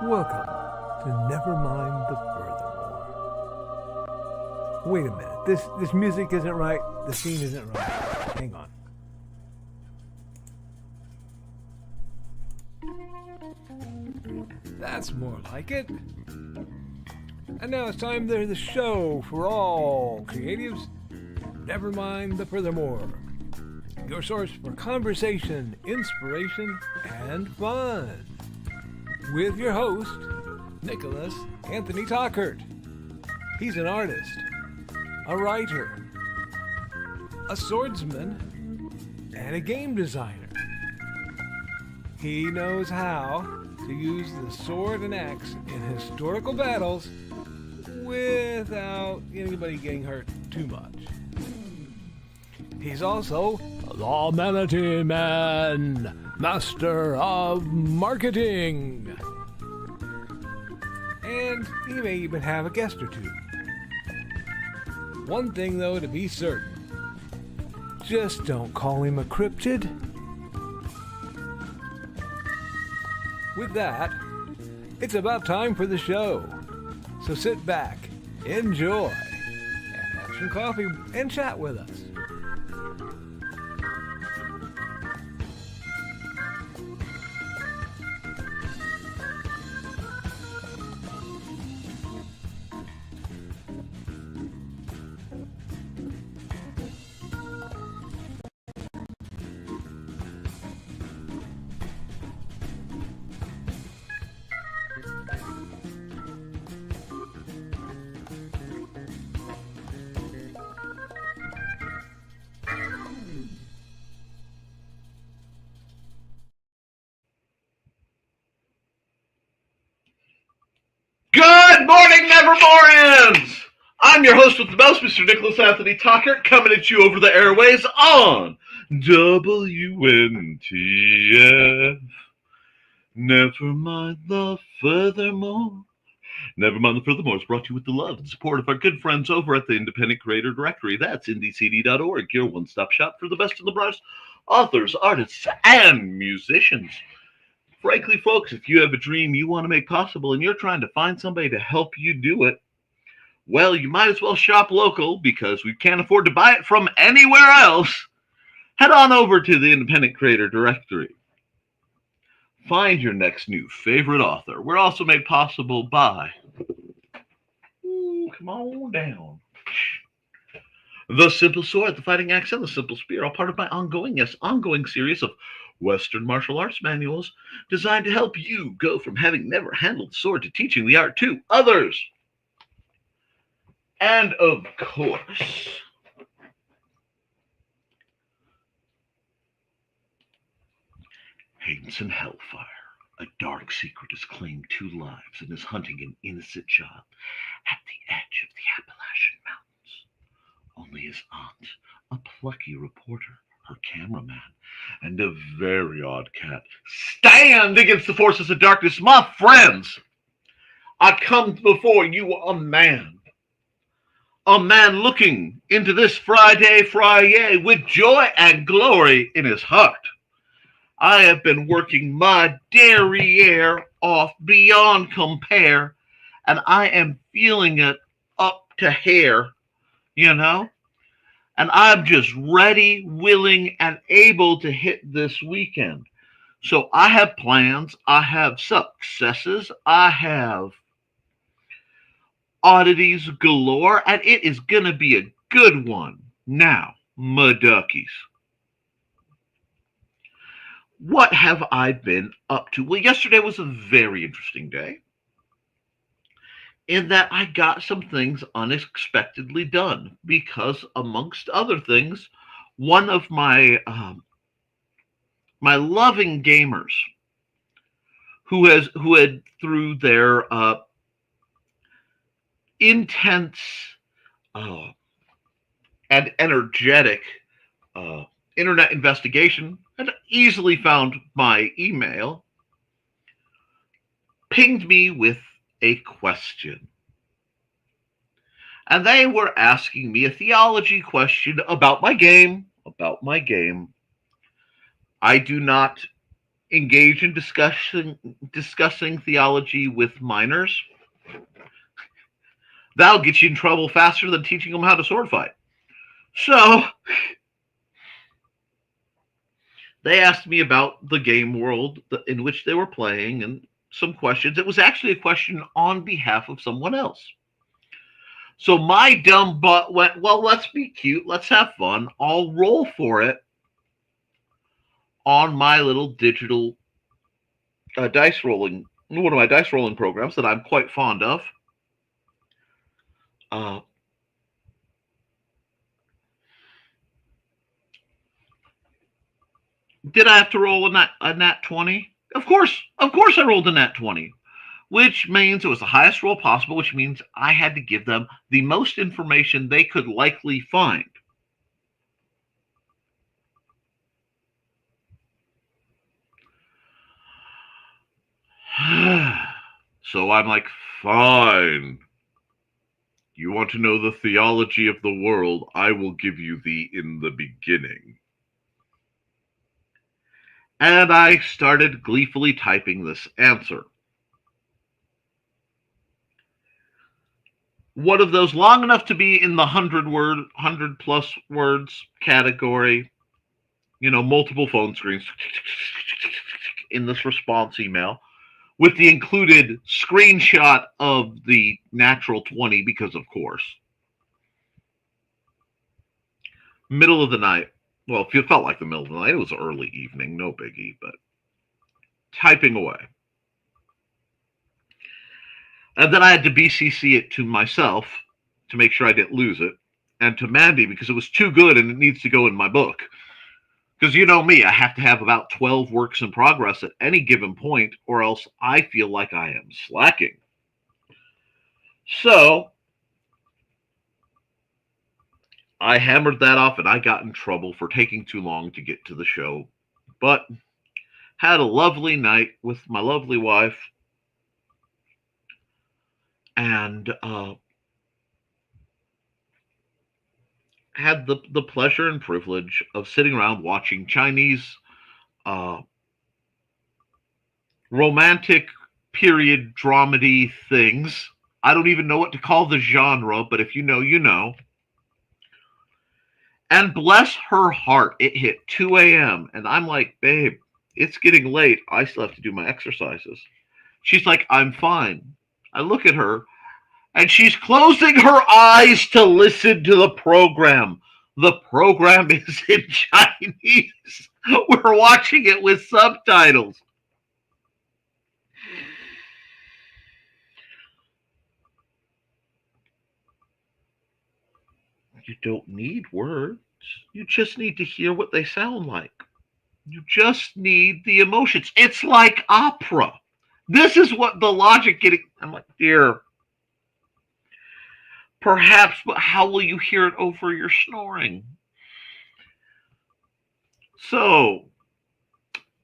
Welcome to Nevermind the Furthermore. Wait a minute. This music isn't right. The scene isn't right. Hang on. That's more like it. And now it's time for the show for all creatives. Nevermind the Furthermore. Your source for conversation, inspiration, and fun. With your host, Nicholas Anthony Tockert. He's an artist, a writer, a swordsman, and a game designer. He knows how to use the sword and axe in historical battles without anybody getting hurt too much. He's also the Manatee Man, master of marketing. And he may even have a guest or two. One thing, though, to be certain. Just don't call him a cryptid. With that, it's about time for the show. So sit back, enjoy, and have some coffee and chat with us. Good morning, Nevermorians! I'm your host with the most, Mr. Nicholas Anthony Tockert, coming at you over the airways on WNTF. Nevermind the Furthermore. Nevermind the Furthermore is brought to you with the love and support of our good friends over at the Independent Creator Directory. That's indiecd.org, your one-stop shop for the best of the brightest authors, artists, and musicians. Frankly, folks, if you have a dream you want to make possible and you're trying to find somebody to help you do it, well, you might as well shop local because we can't afford to buy it from anywhere else. Head on over to the Independent Creator Directory. Find your next new favorite author. We're also made possible by... come on down. The Simple Sword, the Fighting Axe, and the Simple Spear, all part of my ongoing series of Western martial arts manuals designed to help you go from having never handled the sword to teaching the art to others. And of course, Hades and Hellfire. A dark secret has claimed 2 lives and is hunting an innocent child at the edge of the Appalachian Mountains. Only his aunt, a plucky reporter, her cameraman, and a very odd cat stand against the forces of darkness. My friends, I come before you a man looking into this Friday with joy and glory in his heart. I have been working my derriere off beyond compare, and I am feeling it up to hair, and I'm just ready, willing, and able to hit this weekend. So I have plans, I have successes, I have oddities galore, and it is going to be a good one. Now, my duckies, what have I been up to? Well, yesterday was a very interesting day in that I got some things unexpectedly done because, amongst other things, one of my loving gamers who had through their intense and energetic internet investigation had easily found my email, pinged me with a question. And they were asking me a theology question about my game. I do not engage in discussing theology with minors, that'll get you in trouble faster than teaching them how to sword fight. So they asked me about the game world in which they were playing and some questions. It was actually a question on behalf of someone else. So my dumb butt went, well, let's be cute. Let's have fun. I'll roll for it on my little digital dice rolling, one of my dice rolling programs that I'm quite fond of. Uh, did I have to roll a nat 20? Of course I rolled a nat 20, which means it was the highest roll possible, which means I had to give them the most information they could likely find. So I'm like, fine. You want to know the theology of the world? I will give you the in the beginning. And I started gleefully typing this answer. One of those long enough to be in the 100 plus words category, multiple phone screens in this response email with the included screenshot of the natural 20, because of course. Middle of the night. Well, it felt like the middle of the night. It was early evening, no biggie, but typing away. And then I had to BCC it to myself to make sure I didn't lose it, and to Mandy because it was too good and it needs to go in my book. Because you know me, I have to have about 12 works in progress at any given point, or else I feel like I am slacking. So I hammered that off, and I got in trouble for taking too long to get to the show. But had a lovely night with my lovely wife, and had the pleasure and privilege of sitting around watching Chinese romantic period dramedy things. I don't even know what to call the genre, but if you know, you know. And bless her heart, it hit 2 a.m. And I'm like, babe, it's getting late. I still have to do my exercises. She's like, I'm fine. I look at her, and she's closing her eyes to listen to the program. The program is in Chinese. We're watching it with subtitles. You don't need words. You just need to hear what they sound like. You just need the emotions. It's like opera. This is what the logic getting. I'm like, dear, perhaps, but how will you hear it over your snoring? So,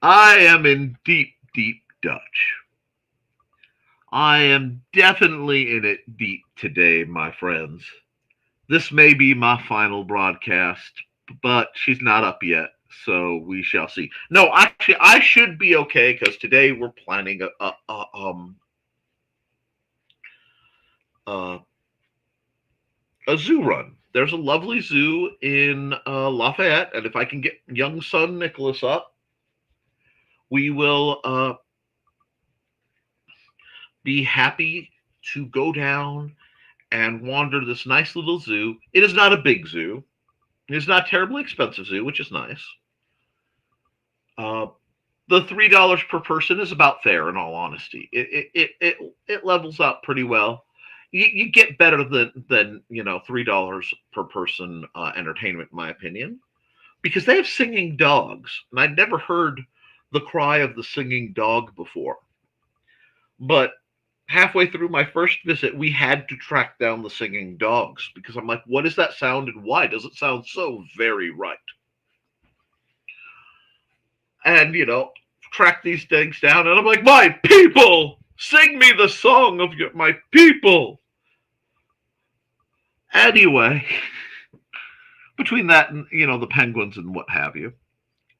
I am in deep, deep Dutch. I am definitely in it deep today, my friends. This may be my final broadcast, but she's not up yet, so we shall see. No, actually, I should be okay because today we're planning a zoo run. There's a lovely zoo in Lafayette, and if I can get young son Nicholas up, we will be happy to go down and wander this nice little zoo. It is not a big zoo. It is not a terribly expensive zoo, which is nice. The $3 per person is about fair, in all honesty. It levels out pretty well. You get better than $3 per person entertainment, in my opinion, because they have singing dogs, and I'd never heard the cry of the singing dog before. But halfway through my first visit, we had to track down the singing dogs because I'm like, what is that sound and why does it sound so very right? And, track these things down, and I'm like, my people, sing me the song of my people. Anyway, between that and, the penguins and what have you,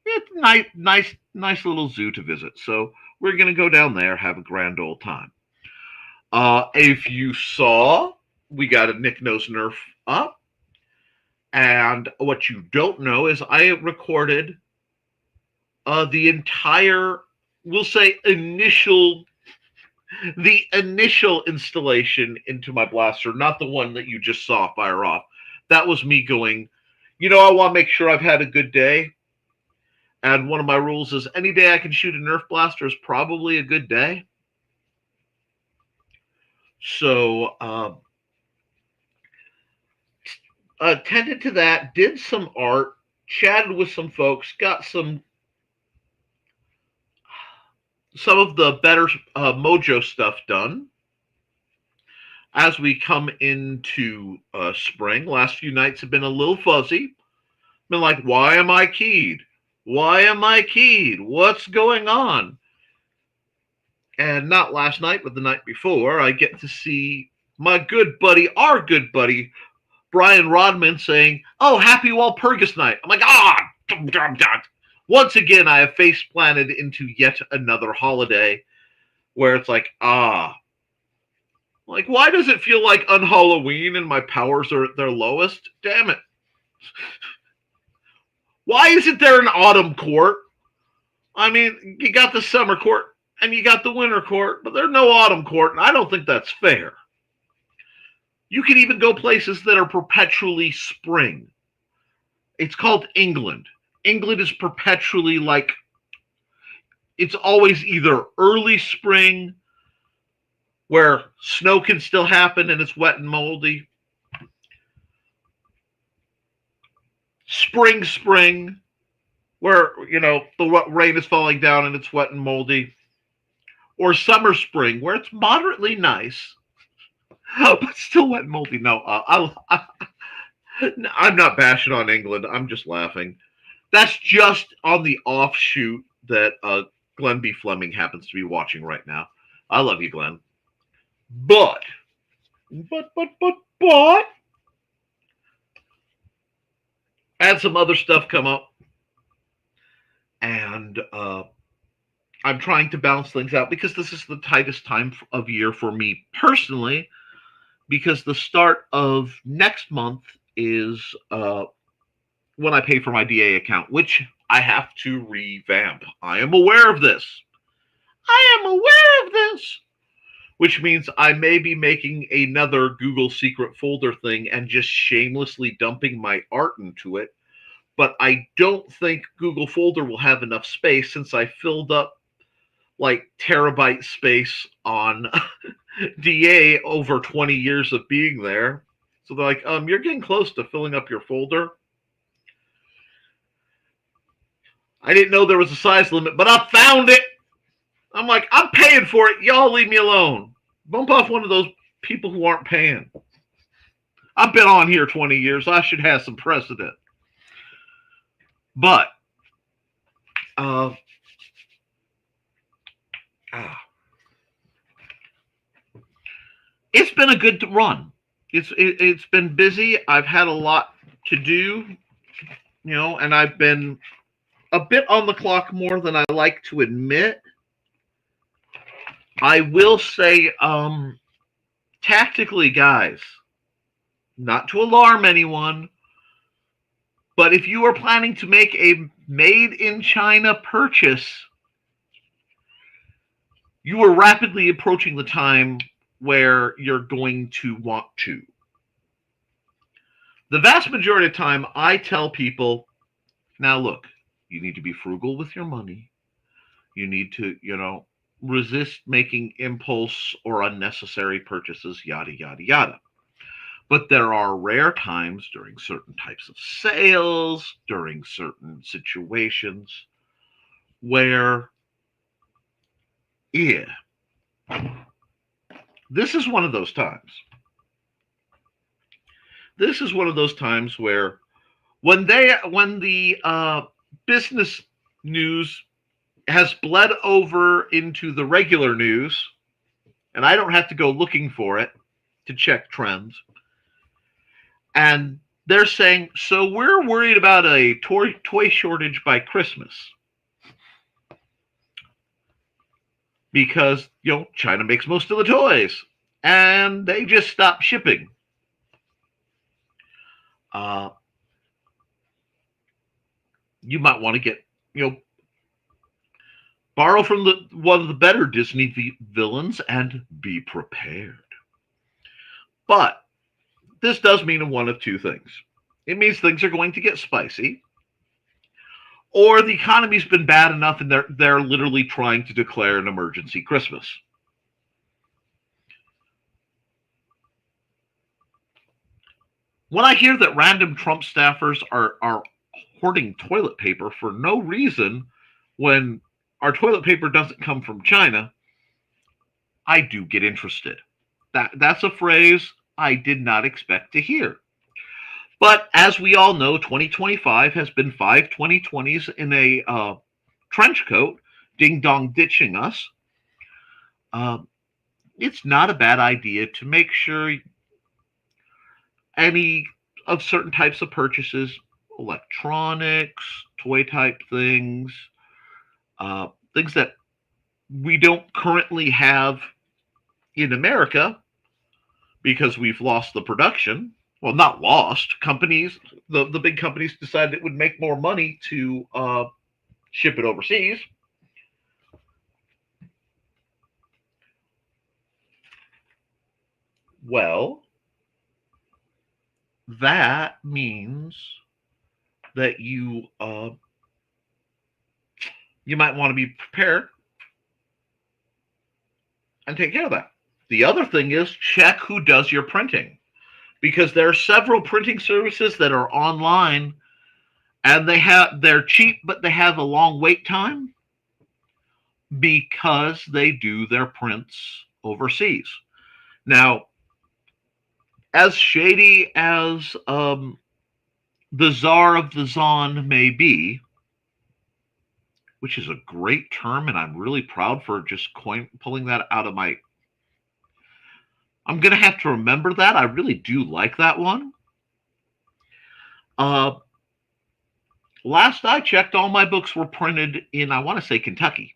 It's nice little zoo to visit. So we're gonna go down there, have a grand old time. If you saw, we got a Nick Nose Nerf up, and what you don't know is I recorded the entire, we'll say, the initial installation into my blaster, not the one that you just saw fire off. That was me going, I want to make sure I've had a good day. And one of my rules is any day I can shoot a Nerf blaster is probably a good day. So, attended to that, did some art, chatted with some folks, got some of the better mojo stuff done. As we come into spring, last few nights have been a little fuzzy. Been like, why am I keyed? Why am I keyed? What's going on? And not last night, but the night before, I get to see my good buddy, our good buddy, Brian Rodman saying, "Oh, happy Walpurgis night." I'm like, once again, I have face planted into yet another holiday where it's like, like, why does it feel like unHalloween and my powers are at their lowest? Damn it. Why isn't there an autumn court? I mean, you got the summer court and you got the winter court, but there's no autumn court, and I don't think that's fair. You can even go places that are perpetually spring. It's called England. England is perpetually like, it's always either early spring, where snow can still happen and it's wet and moldy, spring, where, the rain is falling down and it's wet and moldy, or summer spring, where it's moderately nice, but still wet and moldy. No, I'm not bashing on England. I'm just laughing. That's just on the offshoot that Glenn B. Fleming happens to be watching right now. I love you, Glenn. But, had some other stuff come up, and I'm trying to balance things out because this is the tightest time of year for me personally, because the start of next month is when I pay for my DA account, which I have to revamp. I am aware of this. Which means I may be making another Google secret folder thing and just shamelessly dumping my art into it. But I don't think Google folder will have enough space, since I filled up like terabyte space on DA over 20 years of being there. So they're like, you're getting close to filling up your folder. I didn't know there was a size limit, but I found it. I'm like, I'm paying for it. Y'all leave me alone. Bump off one of those people who aren't paying. I've been on here 20 years. I should have some precedent. But, it's been a good run. It's been busy. I've had a lot to do, and I've been a bit on the clock more than I like to admit. I will say, tactically, guys, not to alarm anyone, but if you are planning to make a made-in-China purchase, you are rapidly approaching the time where you're going to want to. The vast majority of the time, I tell people, now look, you need to be frugal with your money. You need to, resist making impulse or unnecessary purchases, yada, yada, yada. But there are rare times during certain types of sales, during certain situations, where, this is one of those times. This is one of those times where when the business news has bled over into the regular news, and I don't have to go looking for it to check trends, and they're saying, so we're worried about a toy shortage by Christmas because, China makes most of the toys and they just stopped shipping. Uh, you might want to get, borrow from one of the better Disney villains and be prepared. But this does mean one of two things. It means things are going to get spicy, or the economy's been bad enough and they're literally trying to declare an emergency Christmas. When I hear that random Trump staffers are hoarding toilet paper for no reason when our toilet paper doesn't come from China, I do get interested. That's a phrase I did not expect to hear. But as we all know, 2025 has been 5 2020s in a trench coat, ding dong ditching us. It's not a bad idea to make sure any of certain types of purchases, electronics, toy type things, things that we don't currently have in America because we've lost the production. Well, not lost. Companies, the big companies decided it would make more money to ship it overseas. Well, that means that you might want to be prepared and take care of that. The other thing is check who does your printing, because there are several printing services that are online and they're cheap, but they have a long wait time because they do their prints overseas. Now, as shady as the czar of the Zon may be, which is a great term, and I'm really proud for just pulling that out of my... I'm going to have to remember that. I really do like that one. Last I checked, all my books were printed in, I want to say, Kentucky.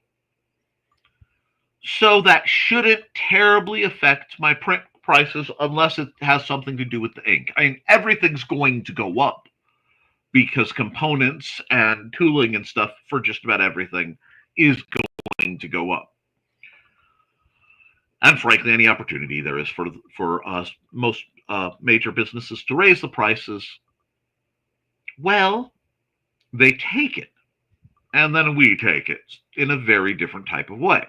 So that shouldn't terribly affect my print prices unless it has something to do with the ink. I mean, everything's going to go up because components and tooling and stuff for just about everything is going to go up. And frankly, any opportunity there is for most major businesses to raise the prices, well, they take it. And then we take it in a very different type of way.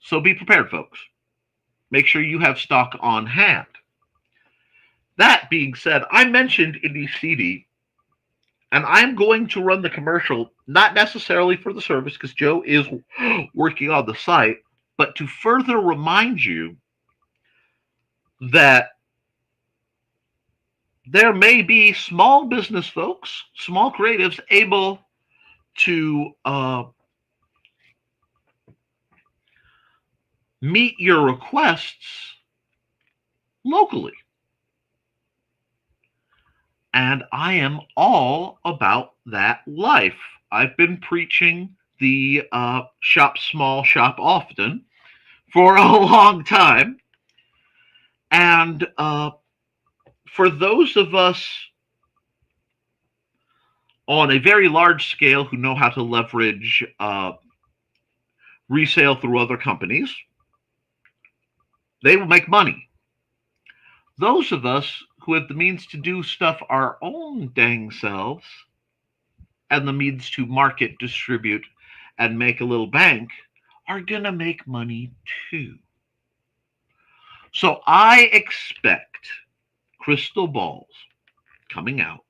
So be prepared, folks. Make sure you have stock on hand. That being said, I mentioned IndieCD, and I'm going to run the commercial, not necessarily for the service, because Joe is working on the site, but to further remind you that there may be small business folks, small creatives, able to meet your requests locally. And I am all about that life. I've been preaching the shop small, shop often for a long time. And for those of us on a very large scale who know how to leverage resale through other companies, they will make money. Those of us who have the means to do stuff our own dang selves and the means to market, distribute, and make a little bank are going to make money too. So I expect crystal balls coming out.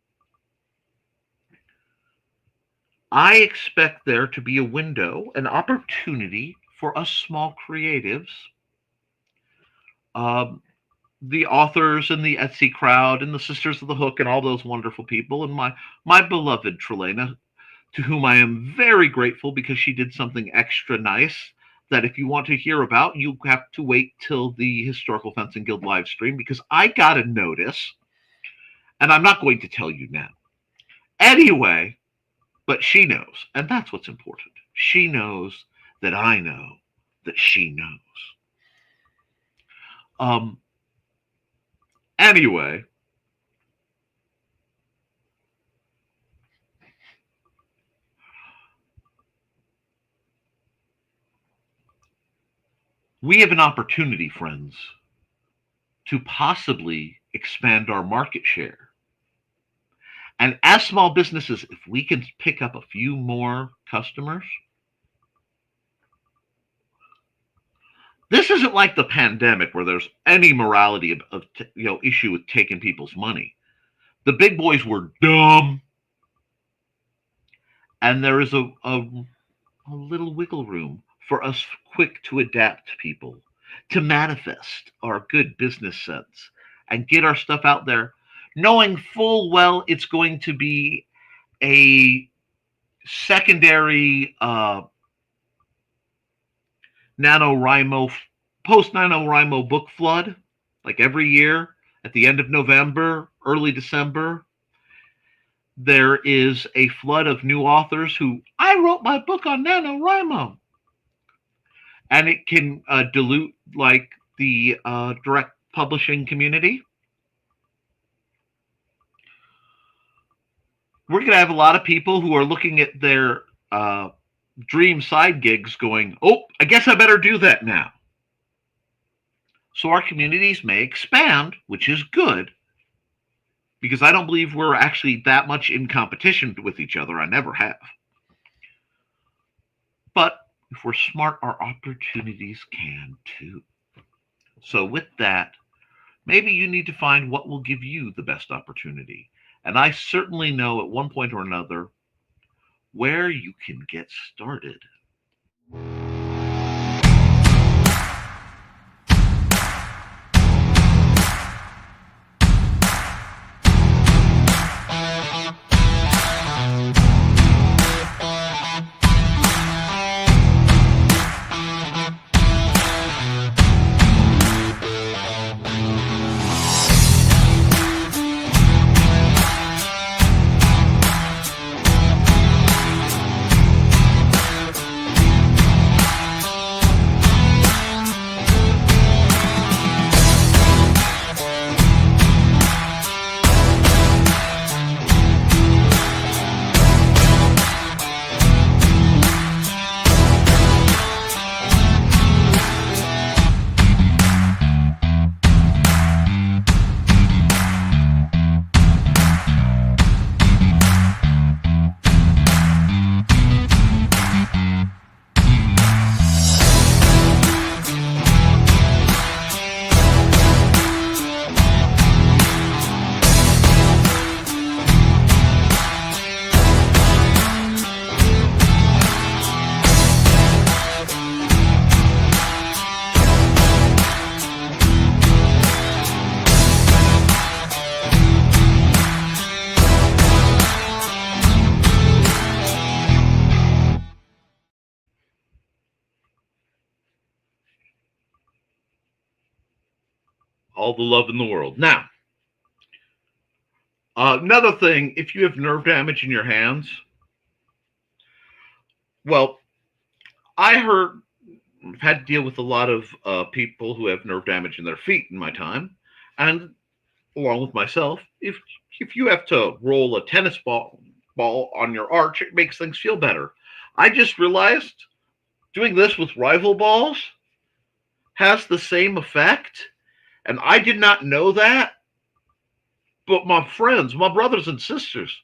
I expect there to be a window, an opportunity for us small creatives, the authors and the Etsy crowd and the Sisters of the Hook and all those wonderful people, and my beloved Trelena, to whom I am very grateful because she did something extra nice that if you want to hear about, you have to wait till the Historical Fencing Guild live stream, because I got a notice And I'm not going to tell you now. Anyway, but she knows, and that's what's important. She knows that I know that she knows. Um, anyway, we have an opportunity, friends, to possibly expand our market share. And as small businesses, if we can pick up a few more customers, this isn't like the pandemic where there's any morality of issue with taking people's money. The big boys were dumb, and there is a little wiggle room for us quick to adapt people, to manifest our good business sense and get our stuff out there, knowing full well it's going to be a secondary NaNoWriMo, post NaNoWriMo book flood, like every year at the end of November, early December. There is a flood of new authors who, I wrote my book on NaNoWriMo. And it can dilute like the direct publishing community. We're going to have a lot of people who are looking at their dream side gigs going, oh, I guess I better do that now. So our communities may expand, which is good, because I don't believe we're actually that much in competition with each other. I never have. But if we're smart, our opportunities can too. So with that, maybe you need to find what will give you the best opportunity. And I certainly know at one point or another where you can get started. All the love in the world. Now, another thing, if you have nerve damage in your hands, well, I've had to deal with a lot of people who have nerve damage in their feet in my time, and along with myself, if you have to roll a tennis ball on your arch, it makes things feel better. I just realized doing this with rival balls has the same effect, and I did not know that. But my friends, my brothers and sisters,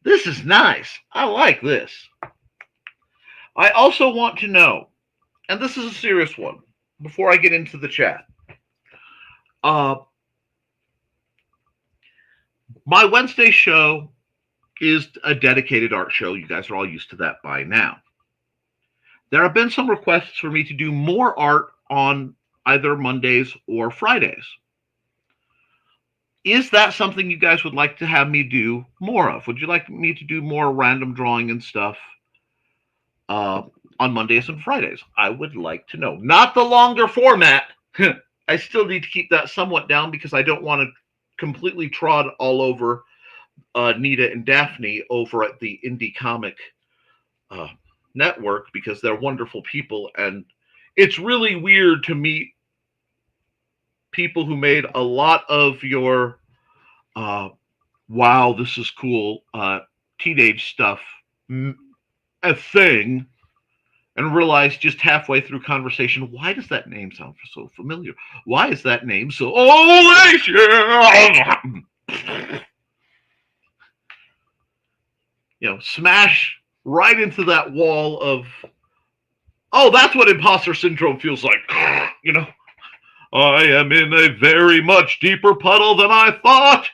this is nice. I like this. I also want to know, and this is a serious one, before I get into the chat. My Wednesday show is a dedicated art show. You guys are all used to that by now. There have been some requests for me to do more art on either Mondays or Fridays. Is that something you guys would like to have me do more of? Would you like me to do more random drawing and stuff on Mondays and Fridays? I would like to know. Not the longer format. I still need to keep that somewhat down because I don't want to completely trod all over Nita and Daphne over at the Indie Comic uh, Network because they're wonderful people. And it's really weird to meet people who made a lot of your wow, this is cool teenage stuff a thing and realize just halfway through conversation, why does that name sound so familiar? Why is that name so smash right into that wall of, oh, that's what imposter syndrome feels like. I am in a very much deeper puddle than I thought.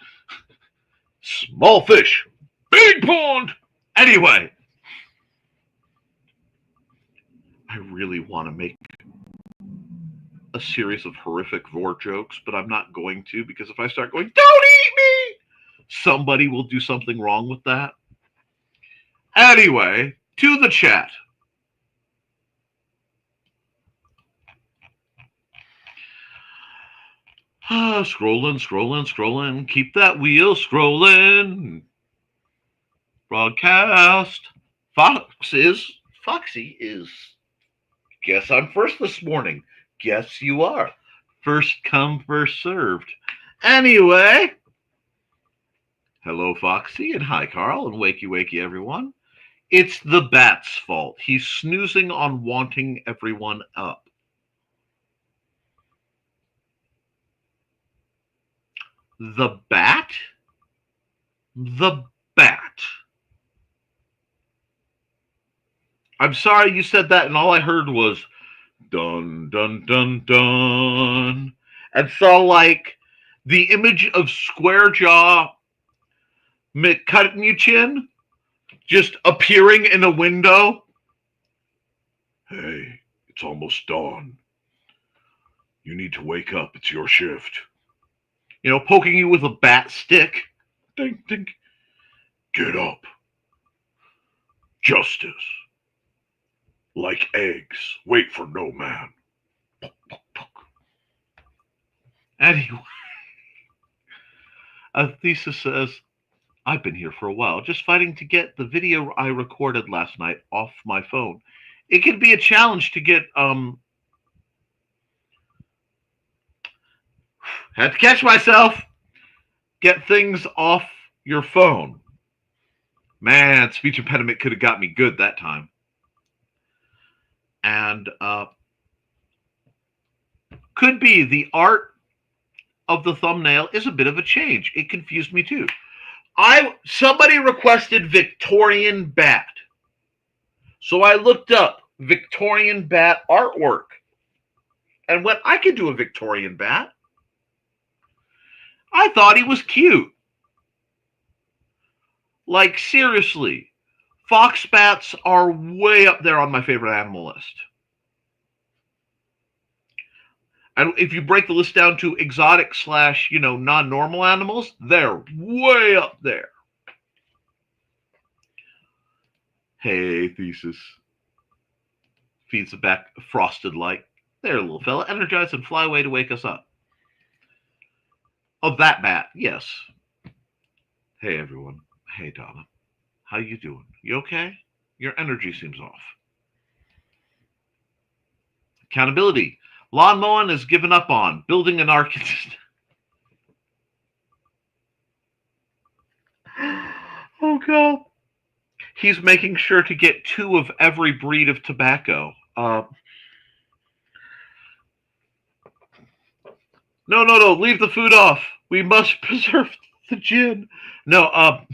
Small fish, big pond. Anyway, I really want to make a series of horrific vor jokes, but I'm not going to because if I start going, don't eat me, somebody will do something wrong with that. Anyway, to the chat. Scrolling. Keep that wheel scrolling. Broadcast. Foxy is. Guess I'm first this morning. Guess you are. First come, first served. Anyway. Hello, Foxy, and hi, Carl, and wakey, everyone. It's the bat's fault. He's snoozing on wanting everyone up. The bat? The bat. I'm sorry you said that, and all I heard was dun, dun, dun, dun. And saw, like, the image of Square Jaw McCutneychin just appearing in a window. Hey, it's almost dawn. You need to wake up. It's your shift. Poking you with a bat stick. Ding, ding. Get up. Justice. Like eggs. Wait for no man. Puck, puck, puck. Anyway. Thesis says, I've been here for a while, just fighting to get the video I recorded last night off my phone. It can be a challenge to get, had to catch myself, get things off your phone. Man, speech impediment could have got me good that time. And could be the art of the thumbnail is a bit of a change. It confused me too. Somebody requested Victorian bat. So I looked up Victorian bat artwork. And when I could do a Victorian bat, I thought he was cute. Like, seriously, fox bats are way up there on my favorite animal list. And if you break the list down to exotic / non-normal animals, they're way up there. Hey, Thesis. Feeds the back frosted light. There, little fella. Energize and fly away to wake us up. Oh, that bat. Yes. Hey, everyone. Hey, Donna. How you doing? You okay? Your energy seems off. Accountability. Lawn mowing is given up on. Building an ark. Oh, God. He's making sure to get 2 of every breed of tobacco. No. Leave the food off. We must preserve the gin. No,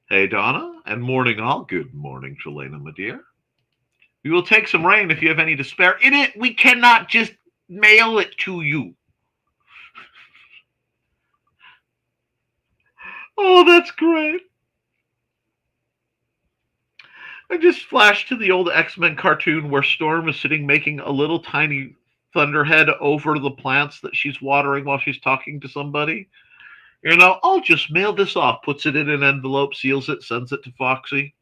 Hey, Donna, and morning all. Good morning, Jelena, my dear. We will take some rain if you have any to spare. We cannot just mail it to you. Oh, that's great. I just flashed to the old X-Men cartoon where Storm is sitting making a little tiny thunderhead over the plants that she's watering while she's talking to somebody. I'll just mail this off. Puts it in an envelope, seals it, sends it to Foxy.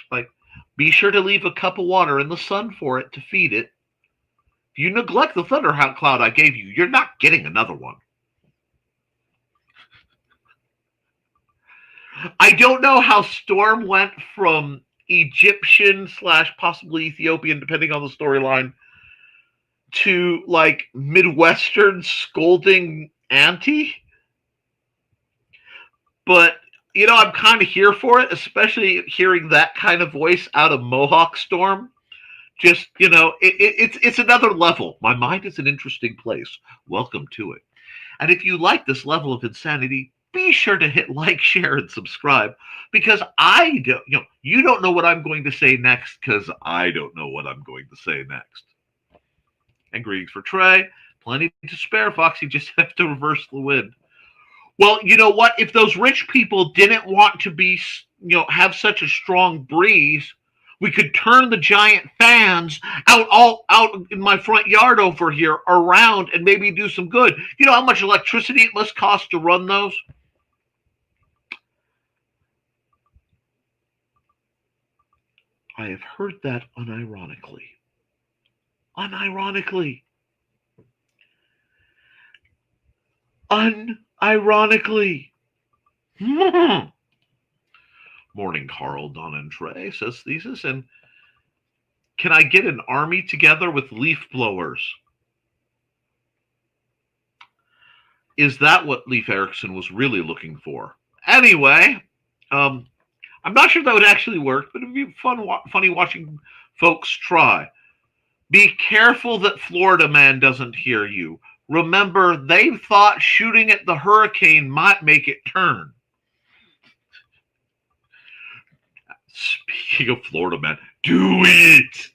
Like, be sure to leave a cup of water in the sun for it to feed it. If you neglect the thundercloud I gave you, you're not getting another one. I don't know how Storm went from Egyptian / possibly Ethiopian, depending on the storyline, to like Midwestern scolding auntie. But I'm kind of here for it, especially hearing that kind of voice out of Mohawk Storm. Just it's another level. My mind is an interesting place. Welcome to it. And if you like this level of insanity, be sure to hit like, share, and subscribe, because I don't, you don't know what I'm going to say next, because I don't know what I'm going to say next. And greetings for Trey. Plenty to spare, Foxy. Just have to reverse the wind. Well, you know what? If those rich people didn't want to be, have such a strong breeze, we could turn the giant fans out in my front yard over here around and maybe do some good. You know how much electricity it must cost to run those? I have heard that unironically. Unironically. Unironically. Morning, Carl, Don, and Trey, says Thesis. And can I get an army together with leaf blowers? Is that what Leif Erikson was really looking for? Anyway, I'm not sure that would actually work, but it'd be funny watching folks try. Be careful that Florida Man doesn't hear you. Remember, they thought shooting at the hurricane might make it turn. Speaking of Florida Man, do it!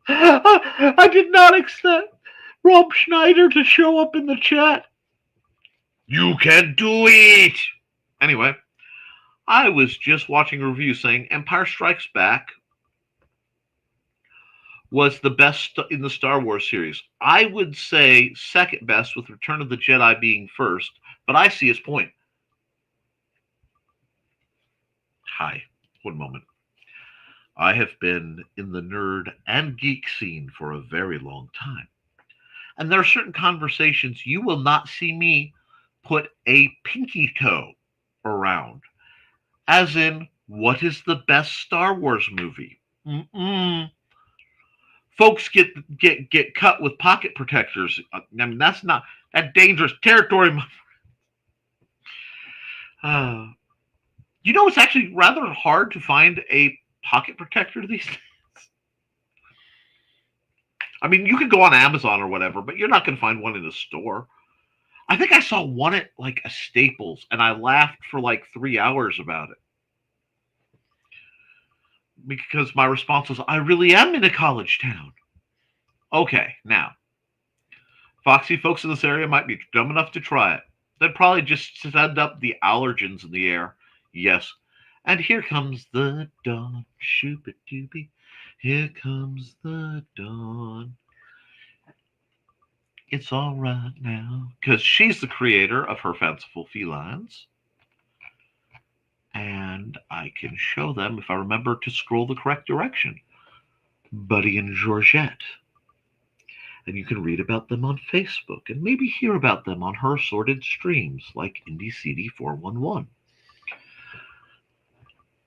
I did not expect Rob Schneider to show up in the chat. You can do it! Anyway, I was just watching a review saying Empire Strikes Back was the best in the Star Wars series. I would say second best, with Return of the Jedi being first, but I see his point. Hi, one moment. I have been in the nerd and geek scene for a very long time. And there are certain conversations you will not see me put a pinky toe around. As in, what is the best Star Wars movie? Folks get cut with pocket protectors. I mean, that's not that dangerous territory. It's actually rather hard to find a pocket protector these days. I mean, you could go on Amazon or whatever, but you're not going to find one in a store. I think I saw one at like a Staples, and I laughed for like 3 hours about it. Because my response was, I really am in a college town. Okay, now, foxy folks in this area might be dumb enough to try it. They'd probably just send up the allergens in the air. Yes. And here comes the dawn. Shoop-a-doopy. Here comes the dawn. It's all right now. Because she's the creator of Her Fanciful Felines. And I can show them if I remember to scroll the correct direction. Buddy and Georgette. And you can read about them on Facebook and maybe hear about them on her assorted streams like IndieCD411.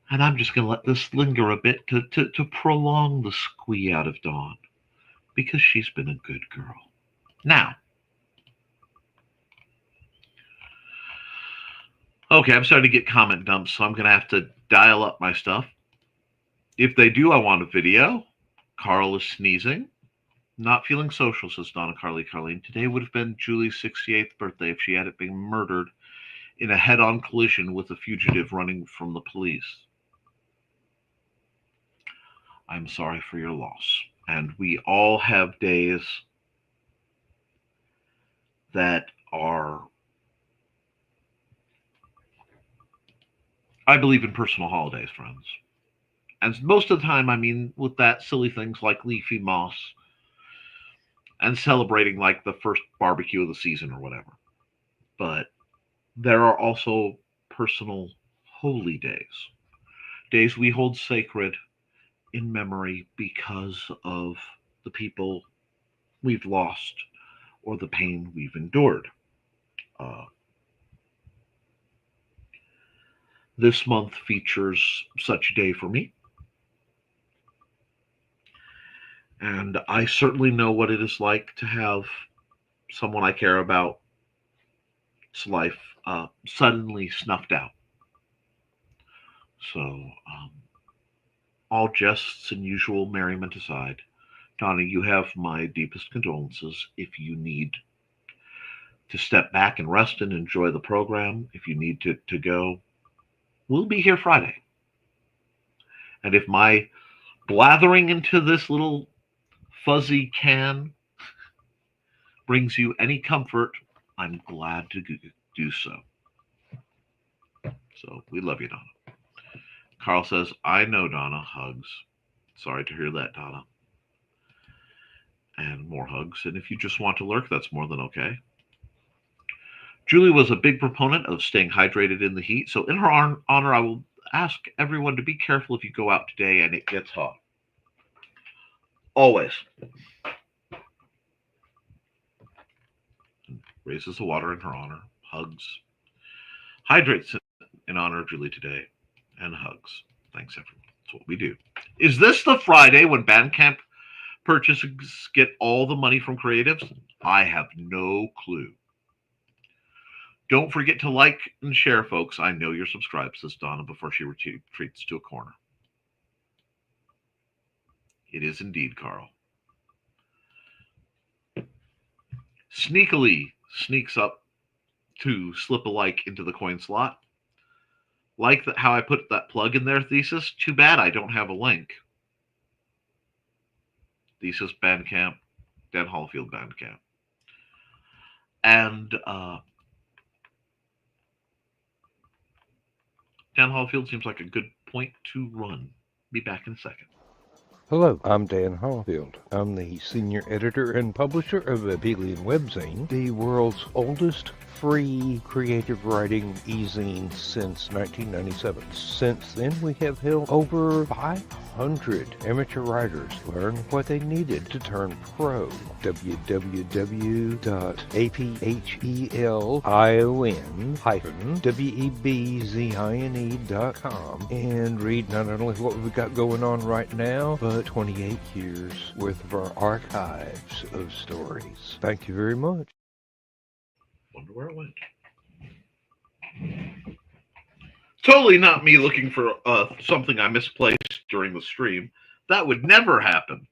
And I'm just going to let this linger a bit to prolong the squee out of Dawn, because she's been a good girl. Now, okay, I'm starting to get comment dumps, so I'm going to have to dial up my stuff. If they do, I want a video. Carl is sneezing. Not feeling social, says Donna Carlene. Today would have been Julie's 68th birthday if she hadn't been murdered in a head-on collision with a fugitive running from the police. I'm sorry for your loss. And we all have days that are, I believe in personal holidays, friends. And most of the time, I mean, with that, silly things like leafy moss and celebrating like the first barbecue of the season or whatever. But there are also personal holy days, days we hold sacred in memory because of the people we've lost or the pain we've endured. Uh, this month features such a day for me, and I certainly know what it is like to have someone I care about's life suddenly snuffed out. So, all jests and usual merriment aside, Donna, you have my deepest condolences. If you need to step back and rest and enjoy the program, if you need to go, we'll be here Friday. And if my blathering into this little fuzzy can brings you any comfort, I'm glad to do so. So we love you, Donna. Carl says, I know, Donna. Hugs. Sorry to hear that, Donna. And more hugs. And if you just want to lurk, that's more than okay. Julie was a big proponent of staying hydrated in the heat. So in her honor, I will ask everyone to be careful if you go out today and it gets hot. Always. Raises the water in her honor. Hugs. Hydrates in honor of Julie today. And hugs. Thanks, everyone. That's what we do. Is this the Friday when Bandcamp purchases get all the money from creatives? I have no clue. Don't forget to like and share, folks. I know you're subscribed, says Donna before she retreats to a corner. It is indeed, Carl. Sneakily sneaks up to slip a like into the coin slot. Like how I put that plug in there, Thesis. Too bad I don't have a link. Thesis Bandcamp, Dan Hallfield Bandcamp. And Dan Hallfield seems like a good point to run. Be back in a second. Hello, I'm Dan Hallfield. I'm the senior editor and publisher of Abelian Webzine, the world's oldest free creative writing e-zine since 1997. Since then, we have helped over 500 amateur writers learn what they needed to turn pro. www.aphellion-webzine.com and read not only what we've got going on right now, but 28 years worth of our archives of stories. Thank you very much. Wonder where it went. Totally not me looking for something I misplaced during the stream. That would never happen.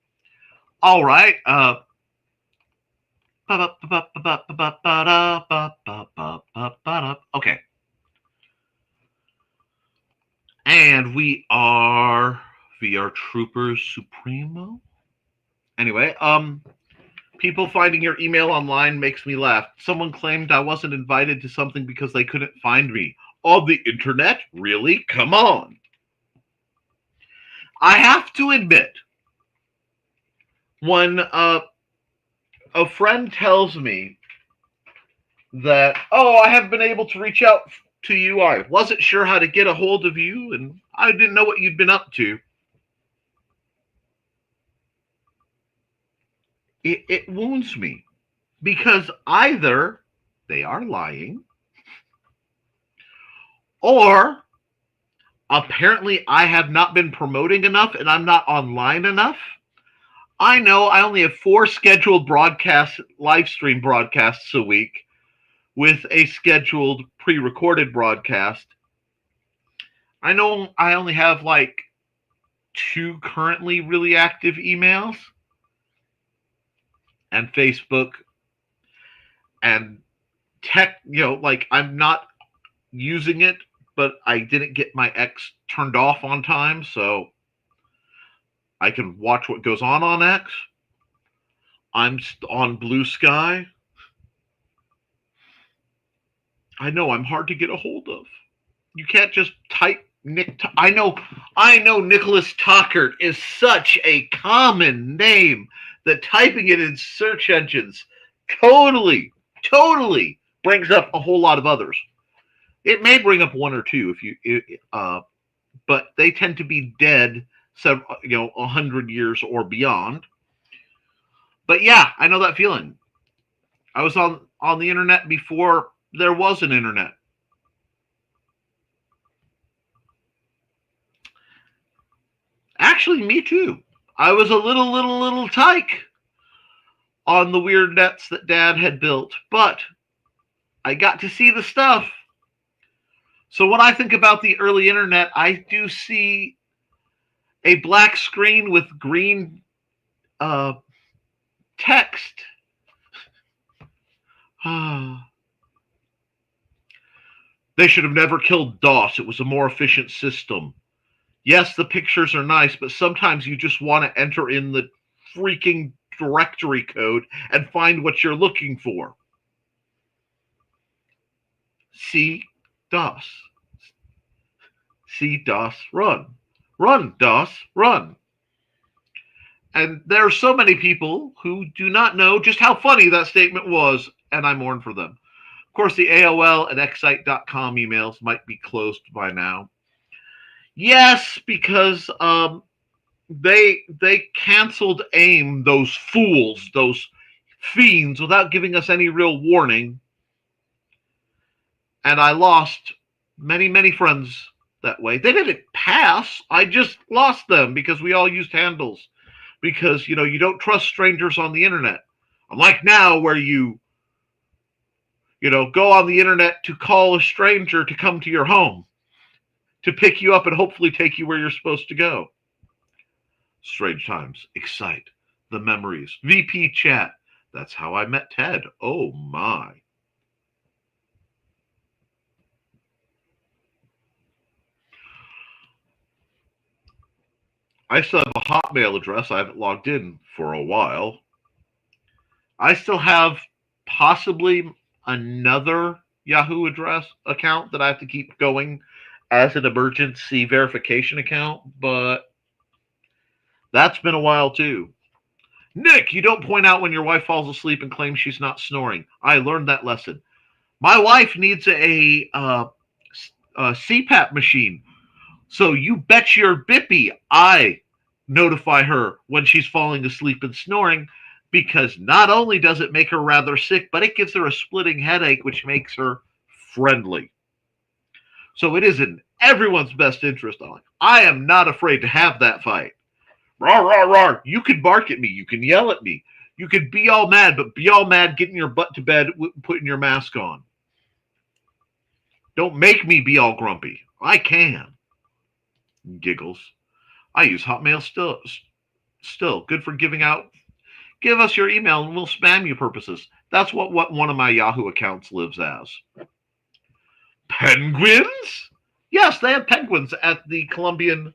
All right. Okay. And we are VR Troopers Supremo. Anyway, people finding your email online makes me laugh. Someone claimed I wasn't invited to something because they couldn't find me. On the internet? Really? Come on. I have to admit, when a friend tells me that, oh, I haven't been able to reach out to you, I wasn't sure how to get a hold of you, and I didn't know what you'd been up to. It wounds me because either they are lying or apparently I have not been promoting enough and I'm not online enough. I know I only have 4 scheduled live stream broadcasts a week with a scheduled pre-recorded broadcast. I know I only have like 2 currently really active emails. And Facebook and tech, like I'm not using it, but I didn't get my X turned off on time, so I can watch what goes on X. I'm on Blue Sky. I know I'm hard to get a hold of. You can't just type Nick. I know Nicholas Tockert is such a common name that typing it in search engines totally brings up a whole lot of others. It may bring up 1 or 2 but they tend to be dead 100 years or beyond. But yeah, I know that feeling. I was on the internet before there was an internet. Actually, me too. I was a little tyke on the weird nets that Dad had built, but I got to see the stuff. So when I think about the early internet, I do see a black screen with green text. They should have never killed DOS. It was a more efficient system. Yes, the pictures are nice, but sometimes you just want to enter in the freaking directory code and find what you're looking for. See DOS. See DOS, run. Run, DOS, run. And there are so many people who do not know just how funny that statement was, and I mourn for them. Of course, the AOL and Excite.com emails might be closed by now. Yes, because they canceled AIM, those fools, those fiends, without giving us any real warning. And I lost many friends that way. They didn't pass. I just lost them because we all used handles. Because, you don't trust strangers on the internet. Unlike now where you go on the internet to call a stranger to come to your home, to pick you up and hopefully take you where you're supposed to go. Strange times. Excite. The memories. VP chat. That's how I met Ted. Oh my. I still have a Hotmail address. I haven't logged in for a while. I still have possibly another Yahoo address account that I have to keep going as an emergency verification account, but that's been a while too. Nick, you don't point out when your wife falls asleep and claims she's not snoring. I learned that lesson. My wife needs a CPAP machine. So you bet your bippy I notify her when she's falling asleep and snoring, because not only does it make her rather sick, but it gives her a splitting headache, which makes her friendly. So it is in everyone's best interest. I am not afraid to have that fight. Rawr, rawr, rawr. You can bark at me. You can yell at me. You can be all mad, but be all mad getting your butt to bed, putting your mask on. Don't make me be all grumpy. I can. Giggles. I use Hotmail still. Good for giving out. Give us your email and we'll spam you purposes. That's what one of my Yahoo accounts lives as. Penguins? Yes, they have penguins at the Columbian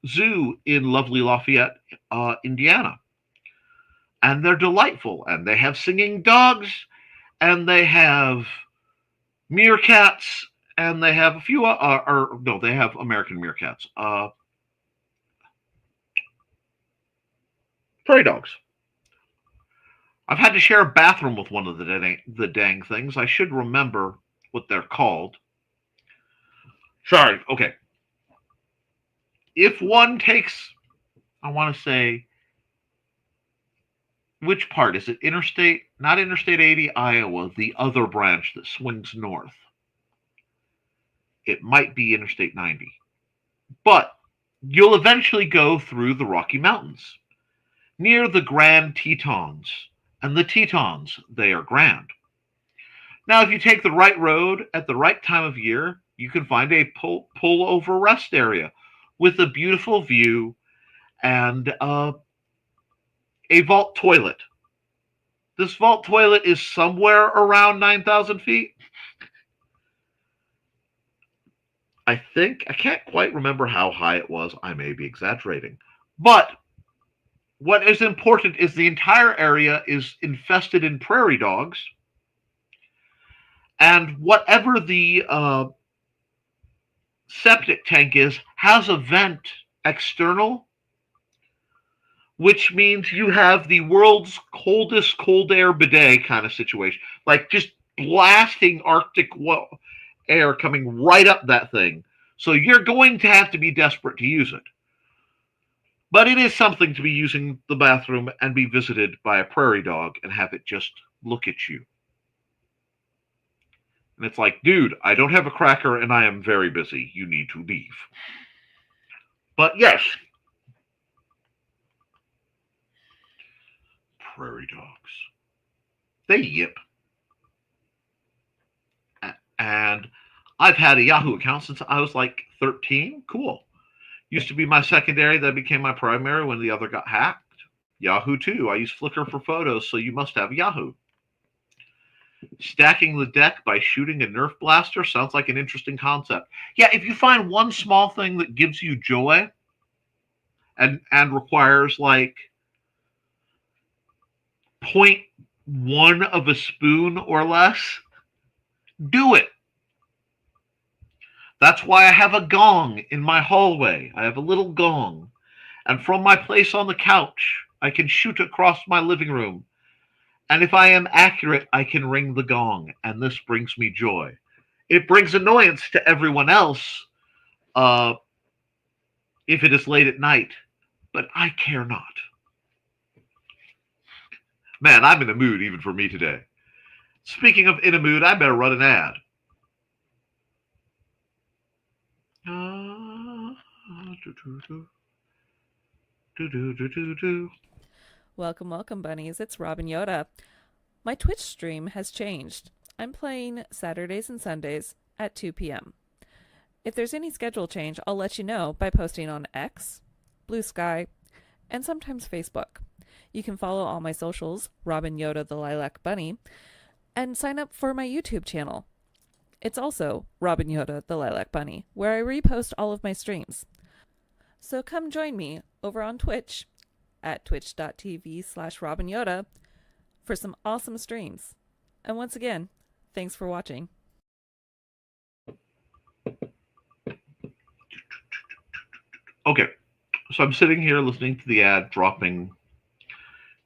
Zoo in lovely Lafayette, Indiana. And they're delightful. And they have singing dogs. And they have meerkats. And they have a few, they have American meerkats. Prairie dogs. I've had to share a bathroom with one of the dang things. I should remember what they're called. Sorry, okay. If one takes, I want to say, which part? Is it interstate? Not Interstate 80, Iowa, the other branch that swings north. It might be Interstate 90. But you'll eventually go through the Rocky Mountains, near the Grand Tetons. And the Tetons, they are grand. Now, if you take the right road at the right time of year, you can find a pull-over rest area with a beautiful view and a vault toilet. This vault toilet is somewhere around 9,000 feet. I can't quite remember how high it was. I may be exaggerating. But what is important is the entire area is infested in prairie dogs. And whatever the septic tank is, has a vent external, which means you have the world's coldest cold air bidet kind of situation. Like just blasting Arctic air coming right up that thing. So you're going to have to be desperate to use it. But it is something to be using the bathroom and be visited by a prairie dog and have it just look at you. And it's like, dude, I don't have a cracker and I am very busy. You need to leave. But yes, prairie dogs. They yip. And I've had a Yahoo account since I was like 13. Cool. Used to be my secondary, that became my primary when the other got hacked. Yahoo too. I use Flickr for photos, so you must have Yahoo. Stacking the deck by shooting a Nerf blaster sounds like an interesting concept. Yeah, if you find one small thing that gives you joy and requires like 0.1 of a spoon or less, do it. That's why I have a gong in my hallway. I have a little gong. And from my place on the couch, I can shoot across my living room. And if I am accurate, I can ring the gong. And this brings me joy. It brings annoyance to everyone else if it is late at night. But I care not. Man, I'm in a mood even for me today. Speaking of in a mood, I better run an ad. Welcome, welcome, bunnies. It's Robin Yoda. My Twitch stream has changed. I'm playing Saturdays and Sundays at 2 p.m. If there's any schedule change, I'll let you know by posting on X, Blue Sky, and sometimes Facebook. You can follow all my socials, Robin Yoda the Lilac Bunny, and sign up for my YouTube channel. It's also Robin Yoda the Lilac Bunny, where I repost all of my streams. So come join me over on Twitch at twitch.tv/Robin Yoda for some awesome streams. And once again, thanks for watching. Okay, so I'm sitting here listening to the ad dropping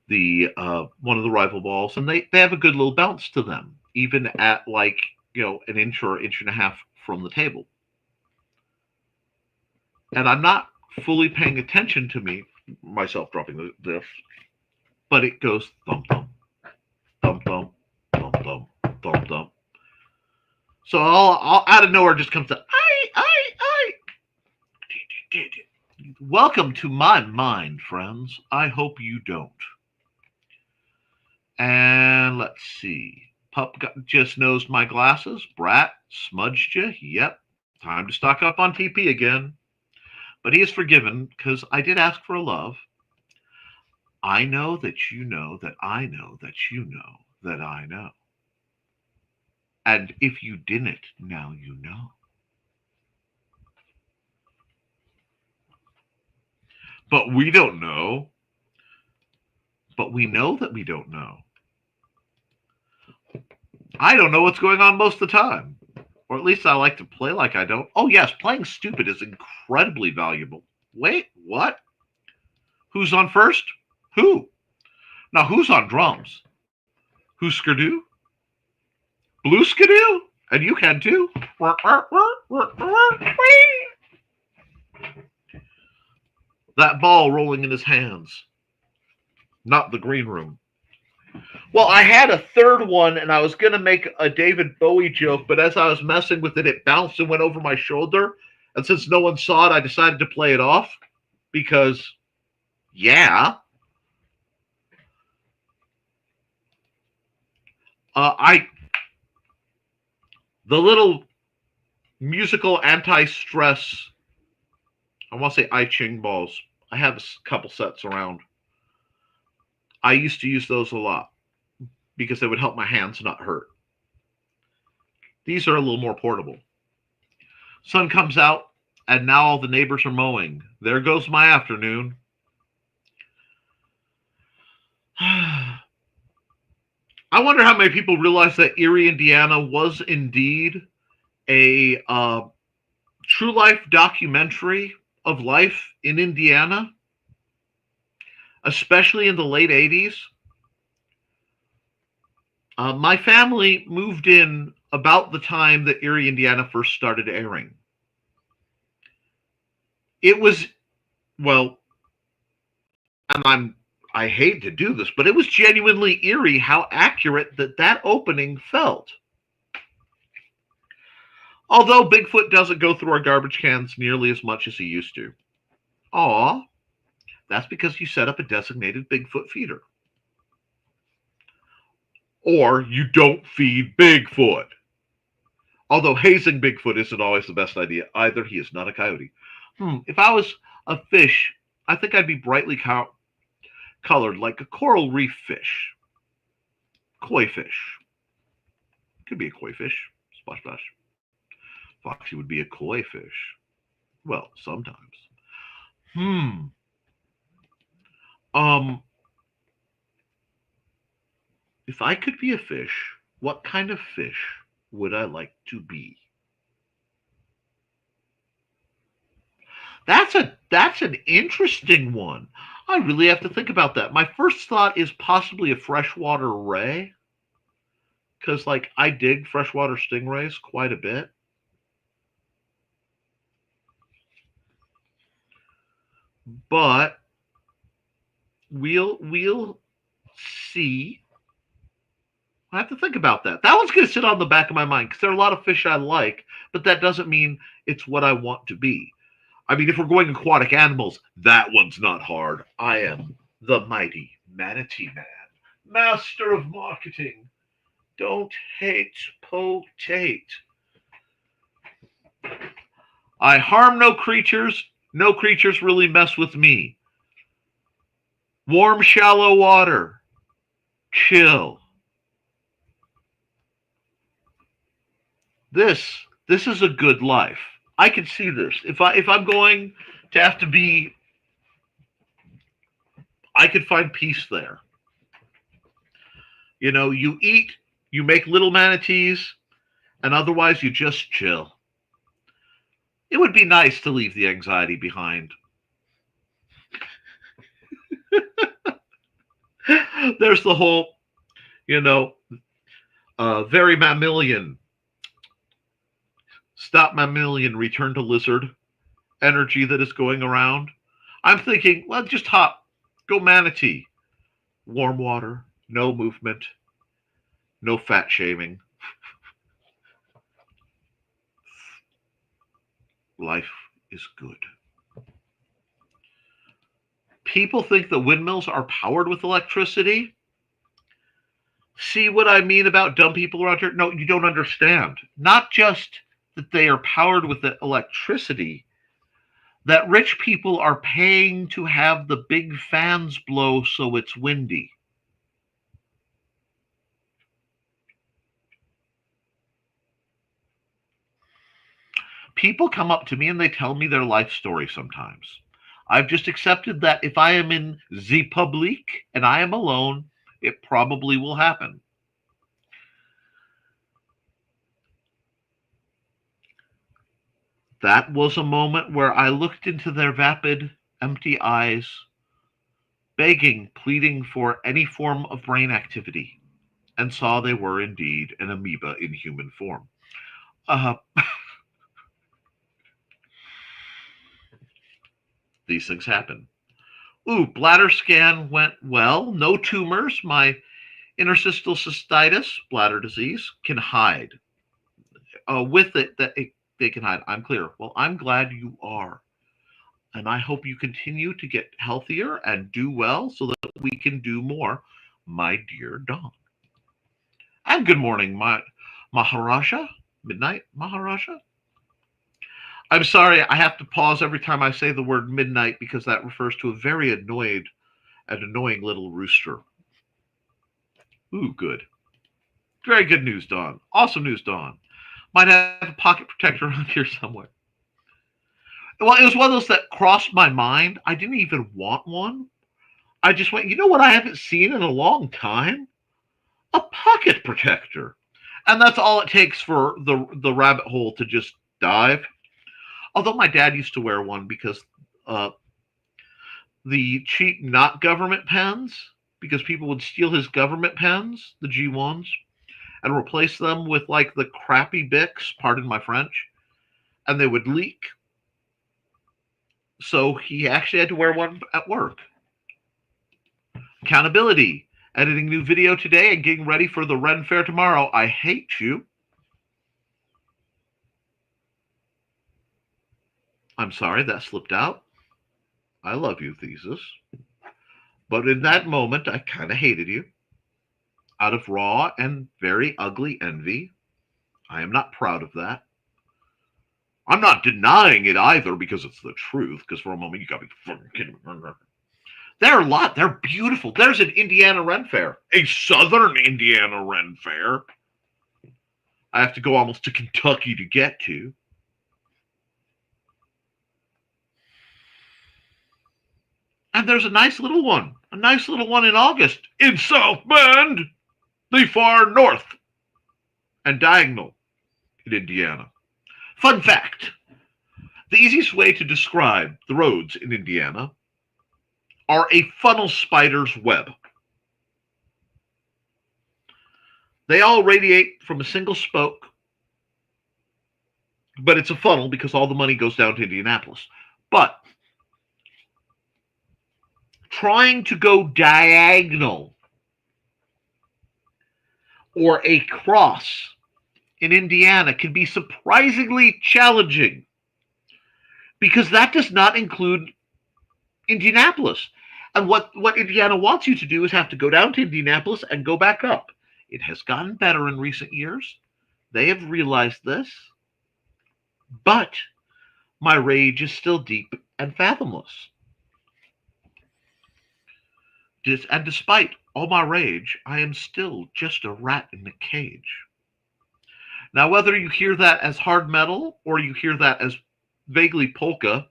the one of the rival balls, and they have a good little bounce to them, even at like, you know, an inch or inch and a half from the table. And I'm not fully paying attention to myself dropping this, but it goes thump thump, thump thump, thump thump, thump thump. So I'll out of nowhere just comes to I. Welcome to my mind, friends. I hope you don't. And let's see. Pup just nosed my glasses. Brat smudged you. Yep. Time to stock up on TP again. But he is forgiven because I did ask for a love. I know that you know that I know that you know that I know. And if you didn't, now you know. But we don't know. But we know that we don't know. I don't know what's going on most of the time. Or at least I like to play like I don't. Oh, yes, playing stupid is incredibly valuable. Wait, what? Who's on first? Who? Now, who's on drums? Who's skidoo? Blue skidoo? And you can too. That ball rolling in his hands. Not the green room. Well, I had a third one, and I was going to make a David Bowie joke, but as I was messing with it, it bounced and went over my shoulder. And since no one saw it, I decided to play it off because, yeah. The little musical anti-stress, I want to say I-Ching balls. I have a couple sets around. I used to use those a lot because they would help my hands not hurt. These are a little more portable. Sun comes out, and now all the neighbors are mowing. There goes my afternoon. I wonder how many people realize that Erie, Indiana was indeed a true life documentary of life in Indiana, especially in the late 80s. My family moved in about the time that Erie, Indiana first started airing. It was, well, and I hate to do this, but it was genuinely eerie how accurate that opening felt. Although Bigfoot doesn't go through our garbage cans nearly as much as he used to. Aw, that's because you set up a designated Bigfoot feeder. Or you don't feed Bigfoot. Although hazing Bigfoot isn't always the best idea either. He is not a coyote. If I was a fish, I think I'd be brightly colored like a coral reef fish. Koi fish. Could be a koi fish. Splash, splash. Foxy would be a koi fish. Well, sometimes. If I could be a fish, what kind of fish would I like to be? That's an interesting one. I really have to think about that. My first thought is possibly a freshwater ray, because like I dig freshwater stingrays quite a bit. But we'll see. I have to think about that. That one's going to sit on the back of my mind because there are a lot of fish I like, but that doesn't mean it's what I want to be. I mean, if we're going aquatic animals, that one's not hard. I am the mighty manatee man, master of marketing. Don't hate, potate. I harm no creatures. No creatures really mess with me. Warm, shallow water. Chill. This is a good life. I can see this. If I'm going to have to be, I could find peace there. You know, you eat, you make little manatees, and otherwise you just chill. It would be nice to leave the anxiety behind. There's the whole, very mammalian. Stop mammalian, return to lizard energy that is going around. I'm thinking, well, just hop, go manatee. Warm water, no movement, no fat shaming. Life is good. People think that windmills are powered with electricity. See what I mean about dumb people around here? No, you don't understand. Not just that they are powered with the electricity, that rich people are paying to have the big fans blow so it's windy. People come up to me and they tell me their life story sometimes. I've just accepted that if I am in the public and I am alone, it probably will happen. That was a moment where I looked into their vapid, empty eyes, begging, pleading for any form of brain activity, and saw they were indeed an amoeba in human form. These things happen. Bladder scan went well. No tumors. My interstitial cystitis, bladder disease, can hide. With it, they can hide. I'm clear. Well, I'm glad you are. And I hope you continue to get healthier and do well so that we can do more, my dear Dawn. And good morning, my Maharaja. Midnight Maharaja. I'm sorry, I have to pause every time I say the word midnight because that refers to a very annoying little rooster. Good. Very good news, Dawn. Awesome news, Dawn. Might have a pocket protector around here somewhere. Well, it was one of those that crossed my mind. I didn't even want one. I just went, you know what I haven't seen in a long time? A pocket protector. And that's all it takes for the rabbit hole to just dive. Although my dad used to wear one because the cheap not government pens, because people would steal his government pens, the G1s, and replace them with like the crappy Bics, pardon my French, and they would leak. So he actually had to wear one at work. Accountability. Editing new video today and getting ready for the Ren Fair tomorrow. I hate you. I'm sorry that slipped out. I love you, Thesis. But in that moment, I kind of hated you. Out of raw and very ugly envy. I am not proud of that. I'm not denying it either because it's the truth. Because for a moment, you got me fucking kidding me. There are a lot. They're beautiful. There's an Indiana Ren Fair, a southern Indiana Ren Fair. I have to go almost to Kentucky to get to. And there's a nice little one in August in South Bend, the far north and diagonal in Indiana. Fun fact, the easiest way to describe the roads in Indiana are a funnel spider's web. They all radiate from a single spoke, but it's a funnel because all the money goes down to Indianapolis. But trying to go diagonal or a cross in Indiana can be surprisingly challenging because that does not include Indianapolis. And what Indiana wants you to do is have to go down to Indianapolis and go back up. It has gotten better in recent years. They have realized this. But my rage is still deep and fathomless. And despite all my rage, I am still just a rat in a cage. Now, whether you hear that as hard metal or you hear that as vaguely polka,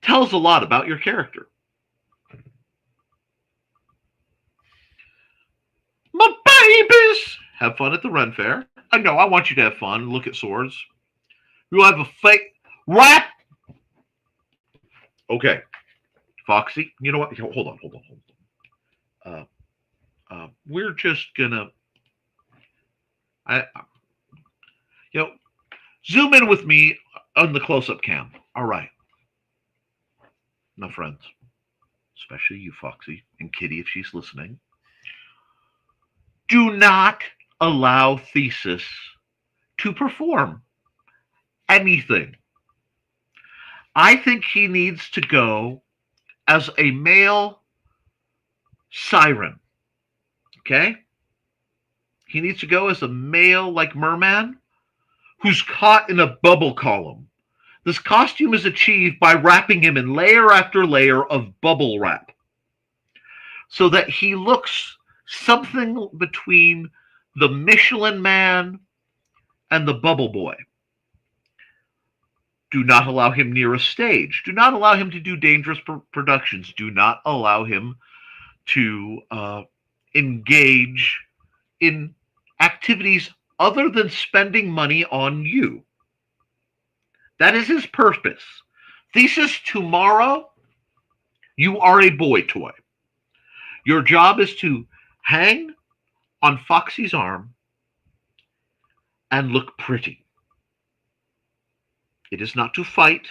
tells a lot about your character. My babies! Have fun at the Ren Fair. I know, I want you to have fun. Look at swords. You'll have a fake rat. Okay. Foxy, you know what? Hold on. We're just gonna, zoom in with me on the close-up cam. All right. Now, friends, especially you, Foxy, and Kitty, if she's listening, do not allow Thesis to perform anything. I think he needs to go as a male siren. Okay? He needs to go as a male, like merman, who's caught in a bubble column. This costume is achieved by wrapping him in layer after layer of bubble wrap so that he looks something between the Michelin Man and the Bubble Boy. Do not allow him near a stage. Do not allow him to do dangerous productions. Do not allow him to engage in activities other than spending money on you. That is his purpose. Thesis, tomorrow, you are a boy toy. Your job is to hang on Foxy's arm and look pretty. It is not to fight.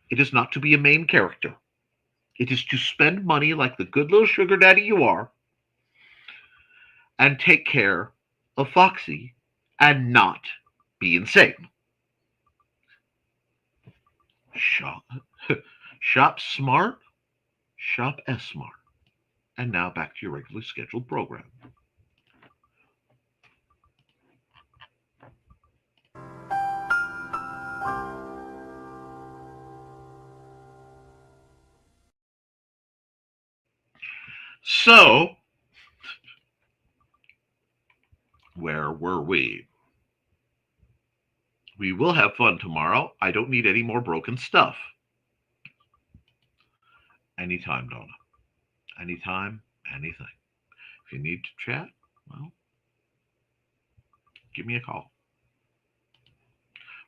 It is not to be a main character. It is to spend money like the good little sugar daddy you are and take care of Foxy and not be insane. Shop smart, shop S-smart. And now back to your regularly scheduled program. So, where were we? We will have fun tomorrow. I don't need any more broken stuff. Anytime, Donna. Anytime, anything. If you need to chat, well, give me a call.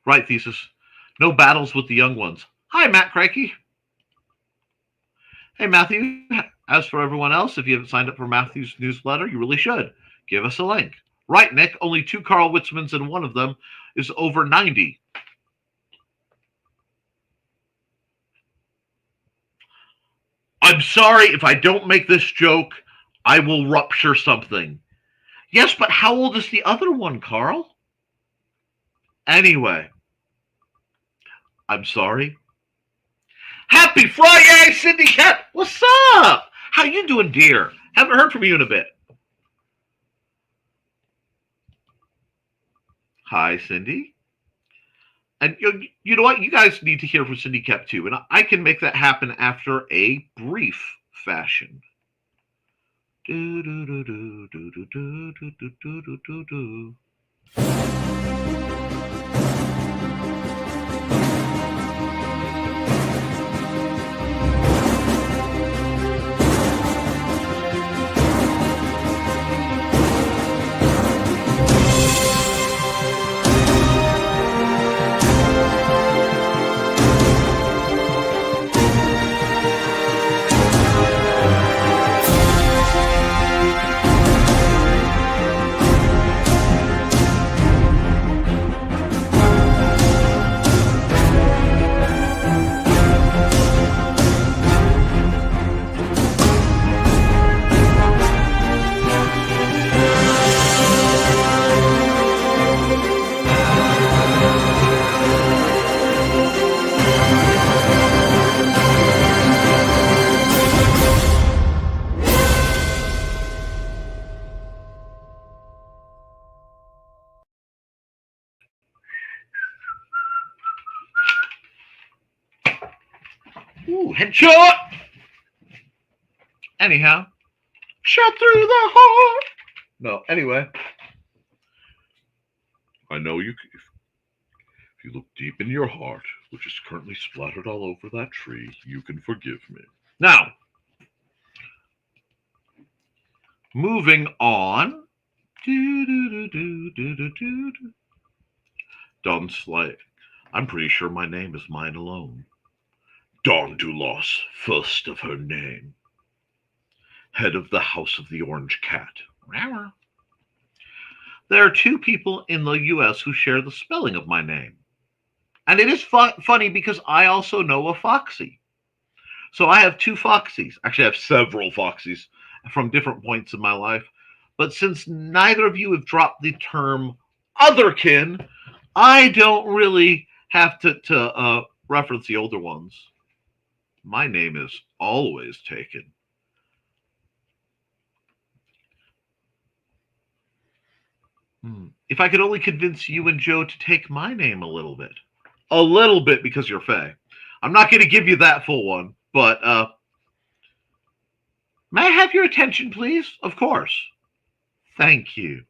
Right, Thesis. No battles with the young ones. Hi, Matt Crakey. Hey, Matthew. As for everyone else, if you haven't signed up for Matthew's newsletter, you really should. Give us a link. Right, Nick. Only 2 Carl Witzmans, and one of them is over 90. I'm sorry if I don't make this joke. I will rupture something. Yes, but how old is the other one, Carl? Anyway, I'm sorry. Happy Friday, Cindy Cat. What's up? How you doing, dear? Haven't heard from you in a bit. Hi, Cindy. And you know what? You guys need to hear from Cindy Koepp too, and I can make that happen after a brief fashion. Do, do, do, do, do, do, do, do, do, do, do, do. Ooh, headshot! Anyhow, shot through the heart. No, anyway. I know you. If you look deep in your heart, which is currently splattered all over that tree, you can forgive me. Now, moving on. Dawn Slay. I'm pretty sure my name is mine alone. Dawn Dulos, first of her name. Head of the House of the Orange Cat. There are two people in the U.S. who share the spelling of my name. And it is funny because I also know a Foxy. So I have two Foxies. Actually, I have several Foxies from different points in my life. But since neither of you have dropped the term otherkin, I don't really have to reference the older ones. My name is always taken. If I could only convince you and Joe to take my name a little bit. A little bit because you're Faye. I'm not going to give you that full one, but may I have your attention, please? Of course. Thank you.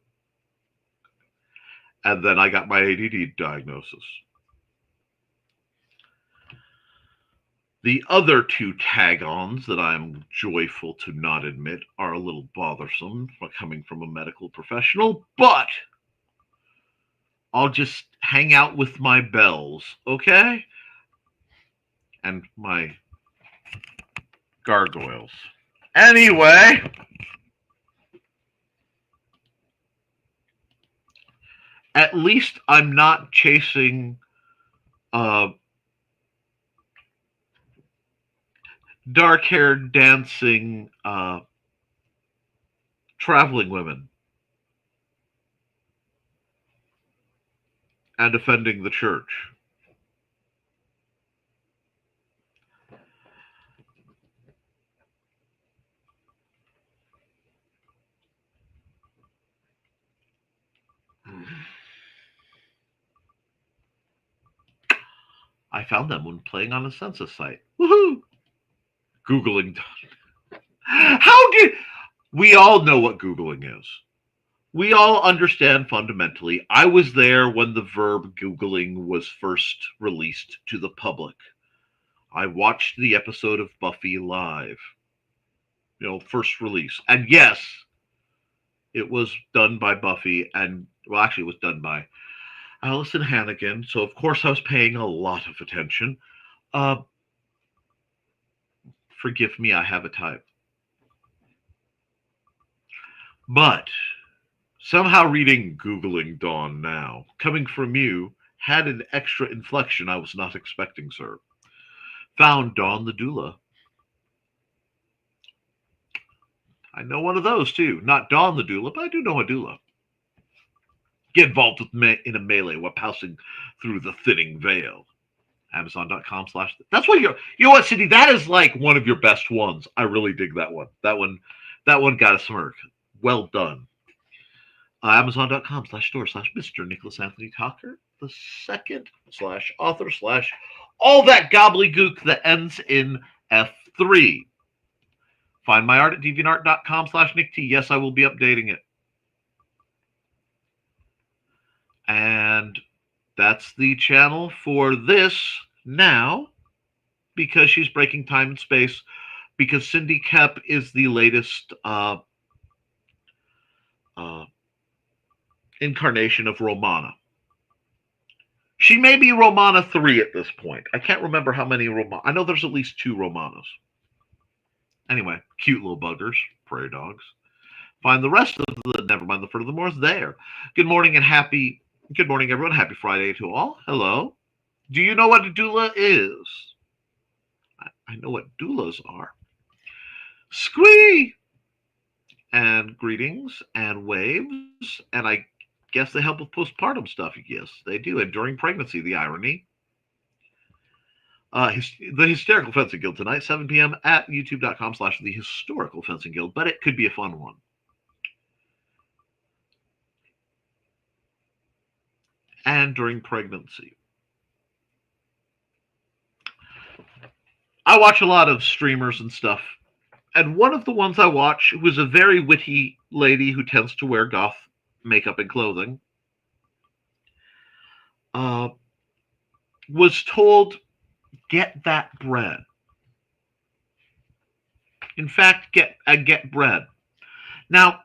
And then I got my ADD diagnosis. The other two tag-ons that I'm joyful to not admit are a little bothersome coming from a medical professional, but I'll just hang out with my bells, okay? And my gargoyles. Anyway, at least I'm not chasing dark-haired dancing traveling women and offending the church. I found them when playing on a census site. Woohoo! Googling. How did... We all know what Googling is. We all understand fundamentally. I was there when the verb Googling was first released to the public. I watched the episode of Buffy live. First release. And yes, it was done by Buffy and, well, actually it was done by Allison Hannigan. So of course I was paying a lot of attention. Forgive me, I have a type. But somehow reading Googling Dawn now, coming from you, had an extra inflection I was not expecting, sir. Found Dawn the doula. I know one of those too. Not Dawn the doula, but I do know a doula. Get involved with in a melee while passing through the thinning veil. Amazon.com/ That's what you know what, Cindy? That is like one of your best ones. I really dig that one. That one got a smirk. Well done. Amazon.com/store/Mr. Nicholas Anthony Tockert the second /author/ all that gobbledygook that ends in F3. Find my art at deviantart.com/Nick T. Yes, I will be updating it. And that's the channel for this now, because she's breaking time and space, because Cindy Koepp is the latest incarnation of Romana. She may be Romana 3 at this point. I can't remember how many Romana. I know there's at least 2 Romanas. Anyway, cute little buggers, prairie dogs. Find the rest of the Nevermind the Furthermore there. Good morning, everyone. Happy Friday to all. Hello. Do you know what a doula is? I know what doulas are. Squee! And greetings and waves. And I guess they help with postpartum stuff. Yes, they do. And during pregnancy, the irony. The Hysterical Fencing Guild tonight, 7 p.m. at youtube.com/the Historical Fencing Guild. But it could be a fun one. And during pregnancy. I watch a lot of streamers and stuff. And one of the ones I watch was a very witty lady who tends to wear goth makeup and clothing. Was told, get that bread. In fact, get bread. Now,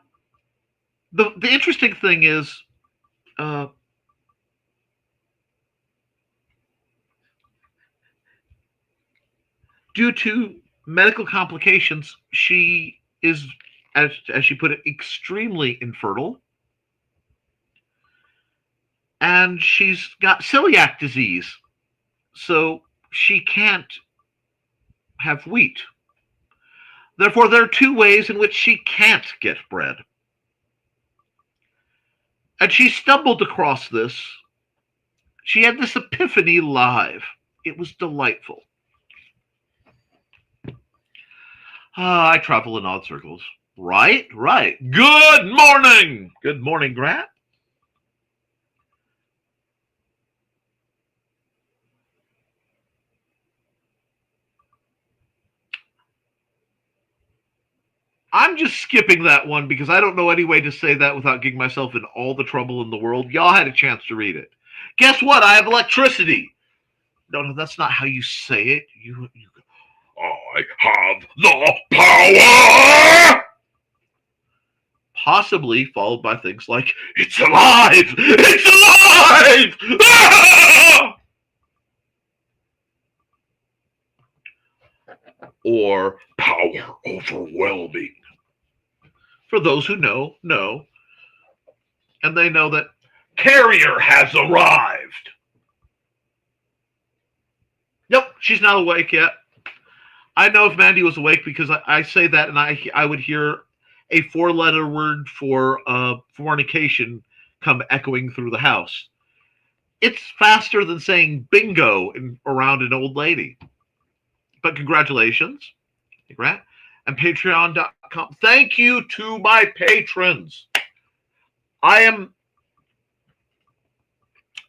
the interesting thing is, due to medical complications, she is, as she put it, extremely infertile. And she's got celiac disease, so she can't have wheat. Therefore, there are 2 ways in which she can't get bread. And she stumbled across this. She had this epiphany live. It was delightful. I travel in odd circles. Right. Good morning. Good morning, Grant. I'm just skipping that one because I don't know any way to say that without getting myself in all the trouble in the world. Y'all had a chance to read it. Guess what? I have electricity. No, that's not how you say it. You I have the power! Possibly followed by things like, it's alive! It's alive! Ah! Or power overwhelming. For those who know. And they know that Carrier has arrived. Nope, she's not awake yet. I know if Mandy was awake because I say that and I would hear a 4-letter word for fornication come echoing through the house. It's faster than saying bingo around an old lady. But congratulations. Congrats. And patreon.com. Thank you to my patrons. I am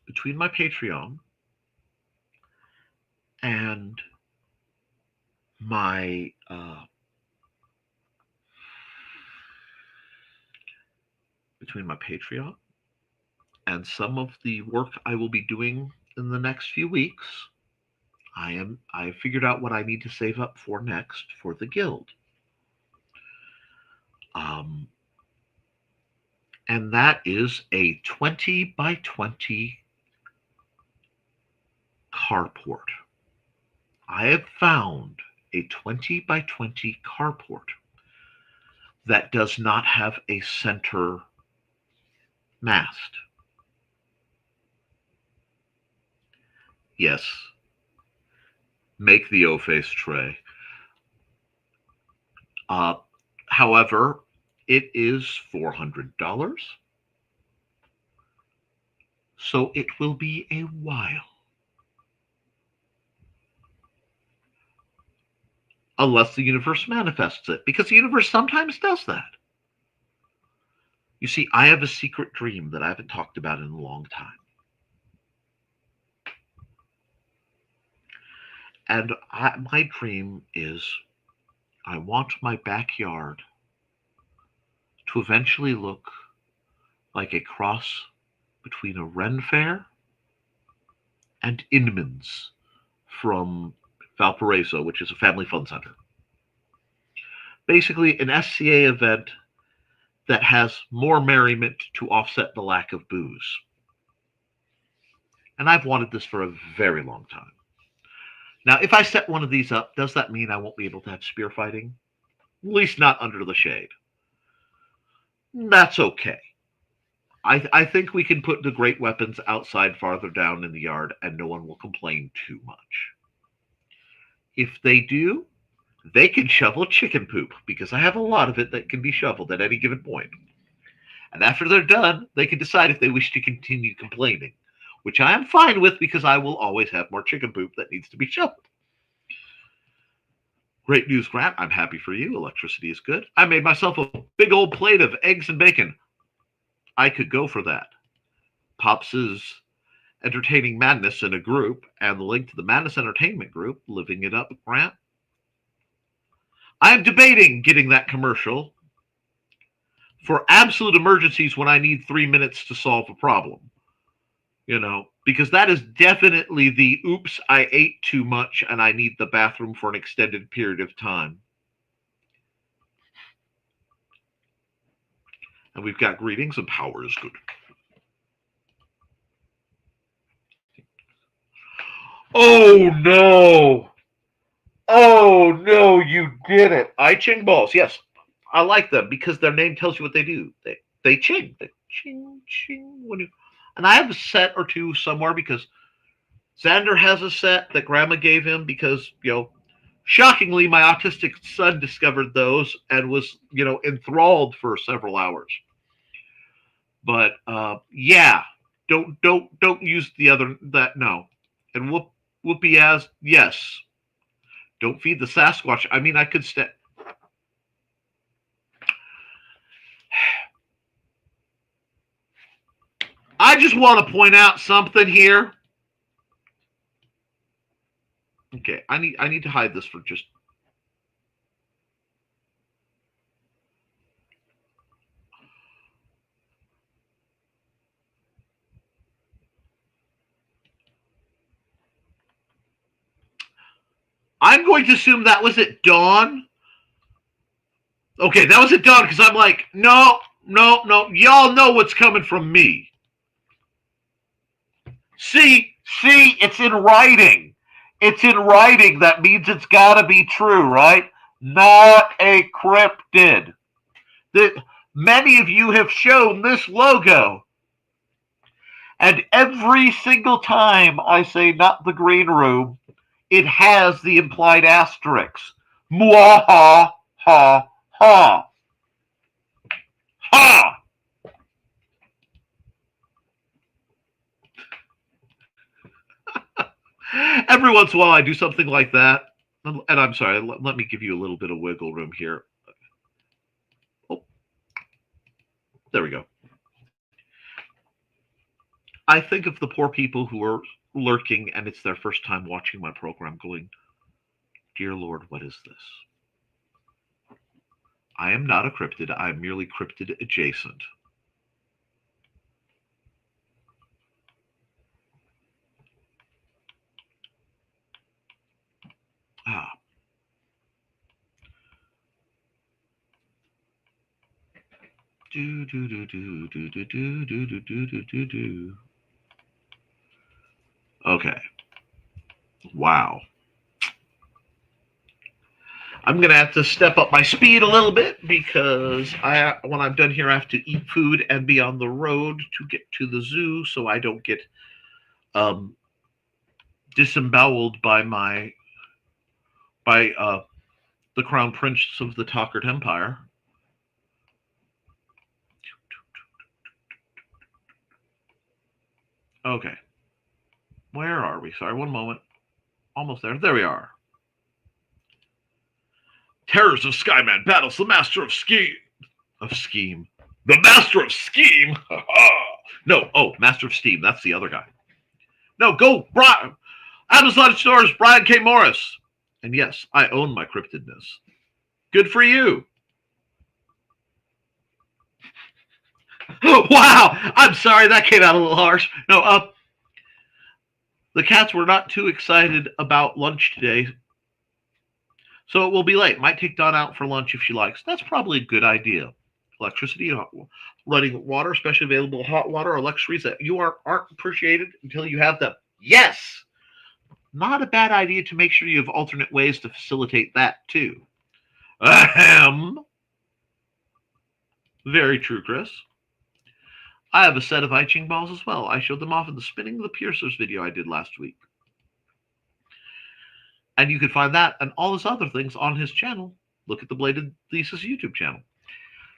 between my Patreon and my Patreon and some of the work I will be doing in the next few weeks, I figured out what I need to save up for next for the guild. And that is a 20 by 20 carport. I have found a 20 by 20 carport that does not have a center mast. Yes. Make the O-face tray. However, It is $400. So it will be a while. Unless the universe manifests it, because the universe sometimes does that. You see, I have a secret dream that I haven't talked about in a long time. And my dream is I want my backyard to eventually look like a cross between a Ren Fair and Inman's from Valparaiso, which is a family fun center. Basically, an SCA event that has more merriment to offset the lack of booze. And I've wanted this for a very long time. Now, if I set one of these up, does that mean I won't be able to have spear fighting? At least not under the shade. That's okay. I think we can put the great weapons outside farther down in the yard and no one will complain too much. If they do, they can shovel chicken poop because I have a lot of it that can be shoveled at any given point. And after they're done, they can decide if they wish to continue complaining, which I am fine with because I will always have more chicken poop that needs to be shoveled. Great news, Grant. I'm happy for you. Electricity is good. I made myself a big old plate of eggs and bacon. I could go for that. Pops' Entertaining Madness in a group, and the link to the Madness Entertainment group, Living It Up, Grant. I am debating getting that commercial for absolute emergencies when I need 3 minutes to solve a problem. You know, because that is definitely the oops, I ate too much and I need the bathroom for an extended period of time. And we've got greetings and power is good. Oh no! Oh no, you did it. I ching balls. Yes, I like them because their name tells you what they do. They ching. They ching ching when you. And I have a set or two somewhere because Xander has a set that Grandma gave him because, you know, shockingly, my autistic son discovered those and was, you know, enthralled for several hours. But yeah, don't use the other that no. And Whoopi as yes. Don't feed the Sasquatch. I mean, I could stay. I just want to point out something here. Okay, I need to hide this for just. I'm going to assume that was at dawn. Okay, that was at dawn because I'm like, no. Y'all know what's coming from me. See, it's in writing. It's in writing. That means it's got to be true, right? Not a cryptid. Many of you have shown this logo. And every single time I say not the green room, it has the implied asterisk. Mwaha, ha, ha. Ha! Every once in a while I do something like that. And I'm sorry, let me give you a little bit of wiggle room here. Oh, there we go. I think of the poor people who are lurking and it's their first time watching my program going, dear Lord, what is this? I am not a cryptid. I am merely cryptid adjacent. Ah. Okay. Wow. I'm going to have to step up my speed a little bit because when I'm done here, I have to eat food and be on the road to get to the zoo so I don't get disemboweled by the Crown Prince of the Tockert Empire. Okay. Where are we? Sorry, one moment. Almost there. There we are. Terrors of Skyman battles the Master of Scheme. The Master of Scheme? No, Master of Steam. That's the other guy. No, go, Brian. Amazon stores, Brian K. Morris. And yes, I own my cryptidness. Good for you. Wow, I'm sorry, that came out a little harsh. No, the cats were not too excited about lunch today, so it will be late. Might take Dawn out for lunch if she likes. That's probably a good idea. Electricity, running water, especially available hot water, are luxuries that you aren't appreciated until you have them. Yes! Not a bad idea to make sure you have alternate ways to facilitate that, too. Ahem. Very true, Chris. I have a set of I Ching balls as well. I showed them off in the Spinning the Piercers video I did last week. And you can find that and all his other things on his channel. Look at the Bladed Thesis YouTube channel.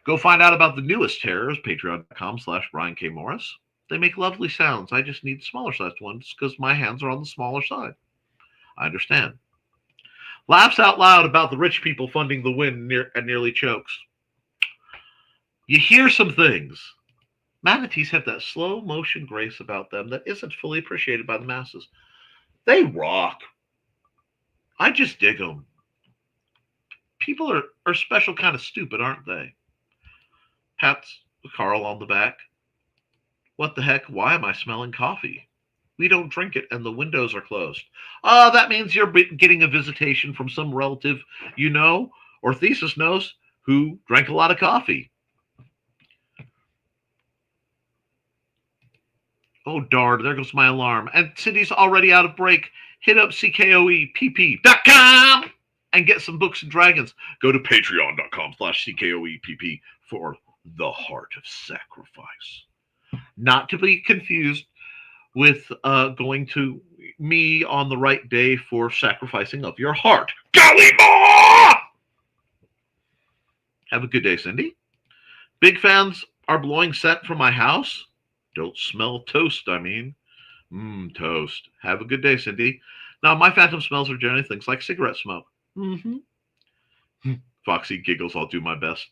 Go find out about the newest terrors, patreon.com/Brian K. Morris. They make lovely sounds. I just need smaller sized ones because my hands are on the smaller side. I understand. Laughs out loud about the rich people funding the win and nearly chokes. You hear some things. Manatees have that slow motion grace about them that isn't fully appreciated by the masses. They rock. I just dig them. People are special kind of stupid, aren't they? Pats Carl on the back. What the heck? Why am I smelling coffee? We don't drink it and the windows are closed. That means you're getting a visitation from some relative you know or Thesis knows who drank a lot of coffee. Oh, darn, there goes my alarm. And Cindy's already out of break. Hit up CKOEPP.com and get some books and dragons. Go to patreon.com/CKOEPP for the Heart of Sacrifice. Not to be confused with going to me on the right day for sacrificing of your heart. Golly more! Have a good day, Cindy. Big fans are blowing scent from my house. Don't smell toast, I mean. Toast. Have a good day, Cindy. Now, my phantom smells are generally things like cigarette smoke. Foxy giggles, I'll do my best.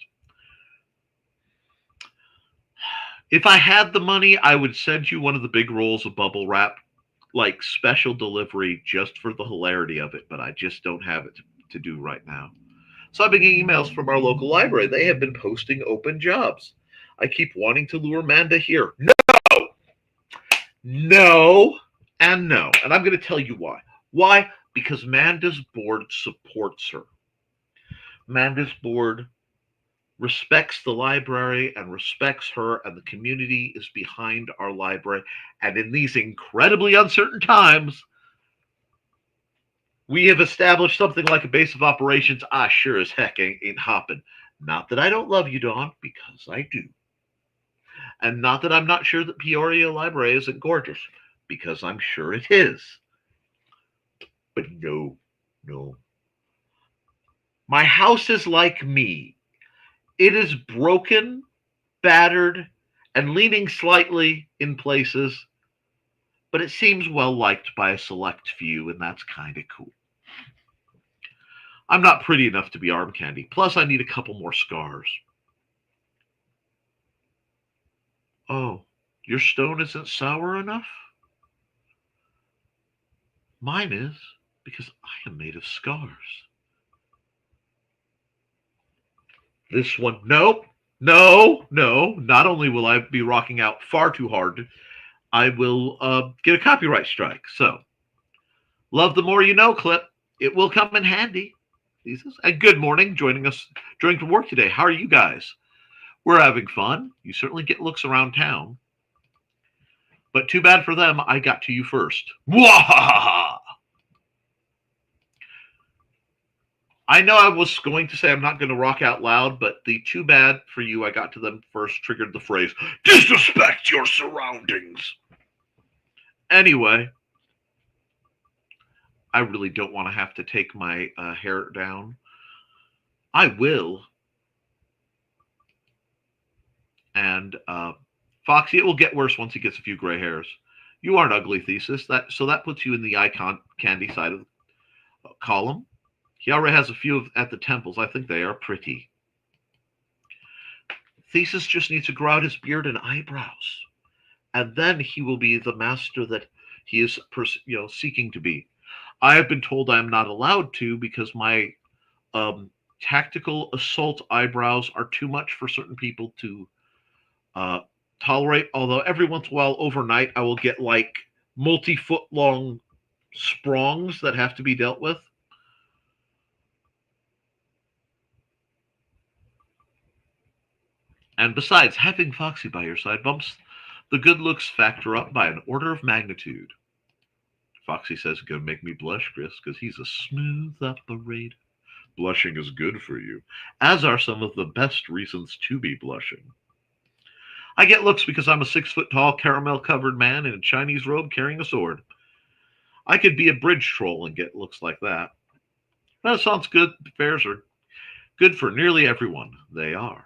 If I had the money, I would send you one of the big rolls of bubble wrap, like special delivery just for the hilarity of it, but I just don't have it to do right now. So I've been getting emails from our local library. They have been posting open jobs. I keep wanting to lure Manda here. No, and no. And I'm going to tell you why. Why? Because Manda's board supports her. Manda's board respects the library and respects her, and the community is behind our library. And in these incredibly uncertain times, we have established something like a base of operations. Sure as heck ain't hopping. Not that I don't love you, Dawn, because I do. And not that I'm not sure that Peoria Library isn't gorgeous, because I'm sure it is. But no. My house is like me. It is broken, battered, and leaning slightly in places, but it seems well liked by a select few, and that's kind of cool. I'm not pretty enough to be arm candy. Plus, I need a couple more scars. Oh, your stone isn't sour enough? Mine is, because I am made of scars. This one, no. Not only will I be rocking out far too hard, I will get a copyright strike. So, love the more you know clip. It will come in handy. And good morning, joining us during the work today. How are you guys? We're having fun. You certainly get looks around town. But too bad for them, I got to you first. Mwahaha! I know I was going to say I'm not going to rock out loud, but the too bad for you, I got to them first, triggered the phrase, disrespect your surroundings. Anyway, I really don't want to have to take my hair down. I will. And Foxy, it will get worse once he gets a few gray hairs. You aren't ugly, Thesis. That puts you in the icon candy side of the column. He already has a few at the temples. I think they are pretty. Thesis just needs to grow out his beard and eyebrows, and then he will be the master that he is, seeking to be. I have been told I am not allowed to because my tactical assault eyebrows are too much for certain people to tolerate. Although every once in a while, overnight, I will get like multi-foot long sprongs that have to be dealt with. And besides, having Foxy by your side bumps the good looks factor up by an order of magnitude. Foxy says it's going to make me blush, Chris, because he's a smooth operator. Blushing is good for you, as are some of the best reasons to be blushing. I get looks because I'm a 6-foot-tall, caramel-covered man in a Chinese robe carrying a sword. I could be a bridge troll and get looks like that. Renaissance good fairs are good for nearly everyone. They are.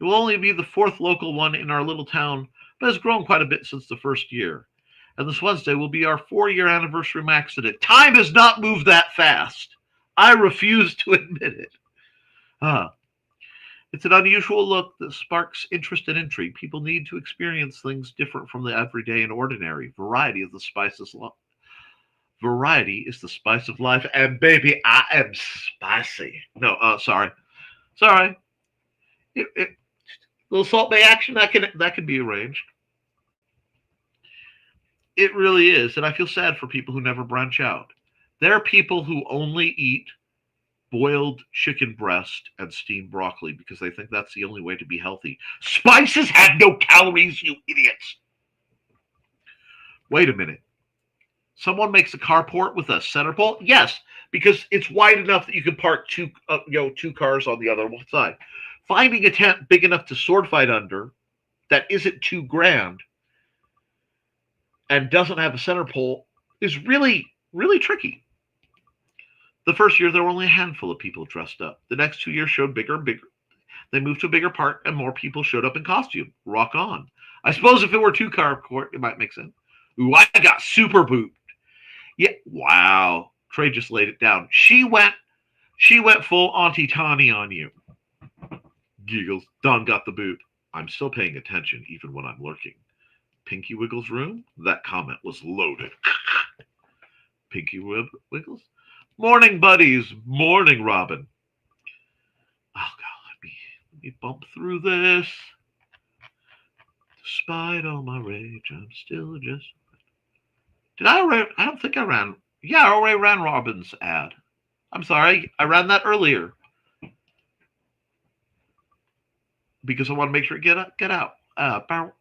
It will only be the 4th local one in our little town, but has grown quite a bit since the first year. And this Wednesday will be our 4-year anniversary max at it. Time has not moved that fast. I refuse to admit it. It's an unusual look that sparks interest and intrigue. People need to experience things different from the everyday and ordinary. Variety is the spice of life. And baby, I am spicy. No, sorry. Little Salt Bay action that can be arranged. It really is, and I feel sad for people who never branch out. There are people who only eat boiled chicken breast and steamed broccoli because they think that's the only way to be healthy. Spices have no calories, you idiots. Wait a minute. Someone makes a carport with a center pole? Yes, because it's wide enough that you can park two cars on the other side. Finding a tent big enough to sword fight under that isn't too grand and doesn't have a center pole is really, really tricky. The first year, there were only a handful of people dressed up. The next 2 years showed bigger and bigger. They moved to a bigger park, and more people showed up in costume. Rock on. I suppose if it were 2-car court, it might make sense. Ooh, I got super booped. Yeah, wow. Trey just laid it down. She went full Auntie Tawny on you. Giggles. Don got the boot. I'm still paying attention, even when I'm lurking. Pinky Wiggles' room? That comment was loaded. Pinky Wiggles? Morning, buddies. Morning, Robin. Oh, God, let me bump through this. Despite all my rage, I'm still just... I don't think I ran... Yeah, I already ran Robin's ad. I'm sorry. I ran that earlier. Because I want to make sure it get out. Down.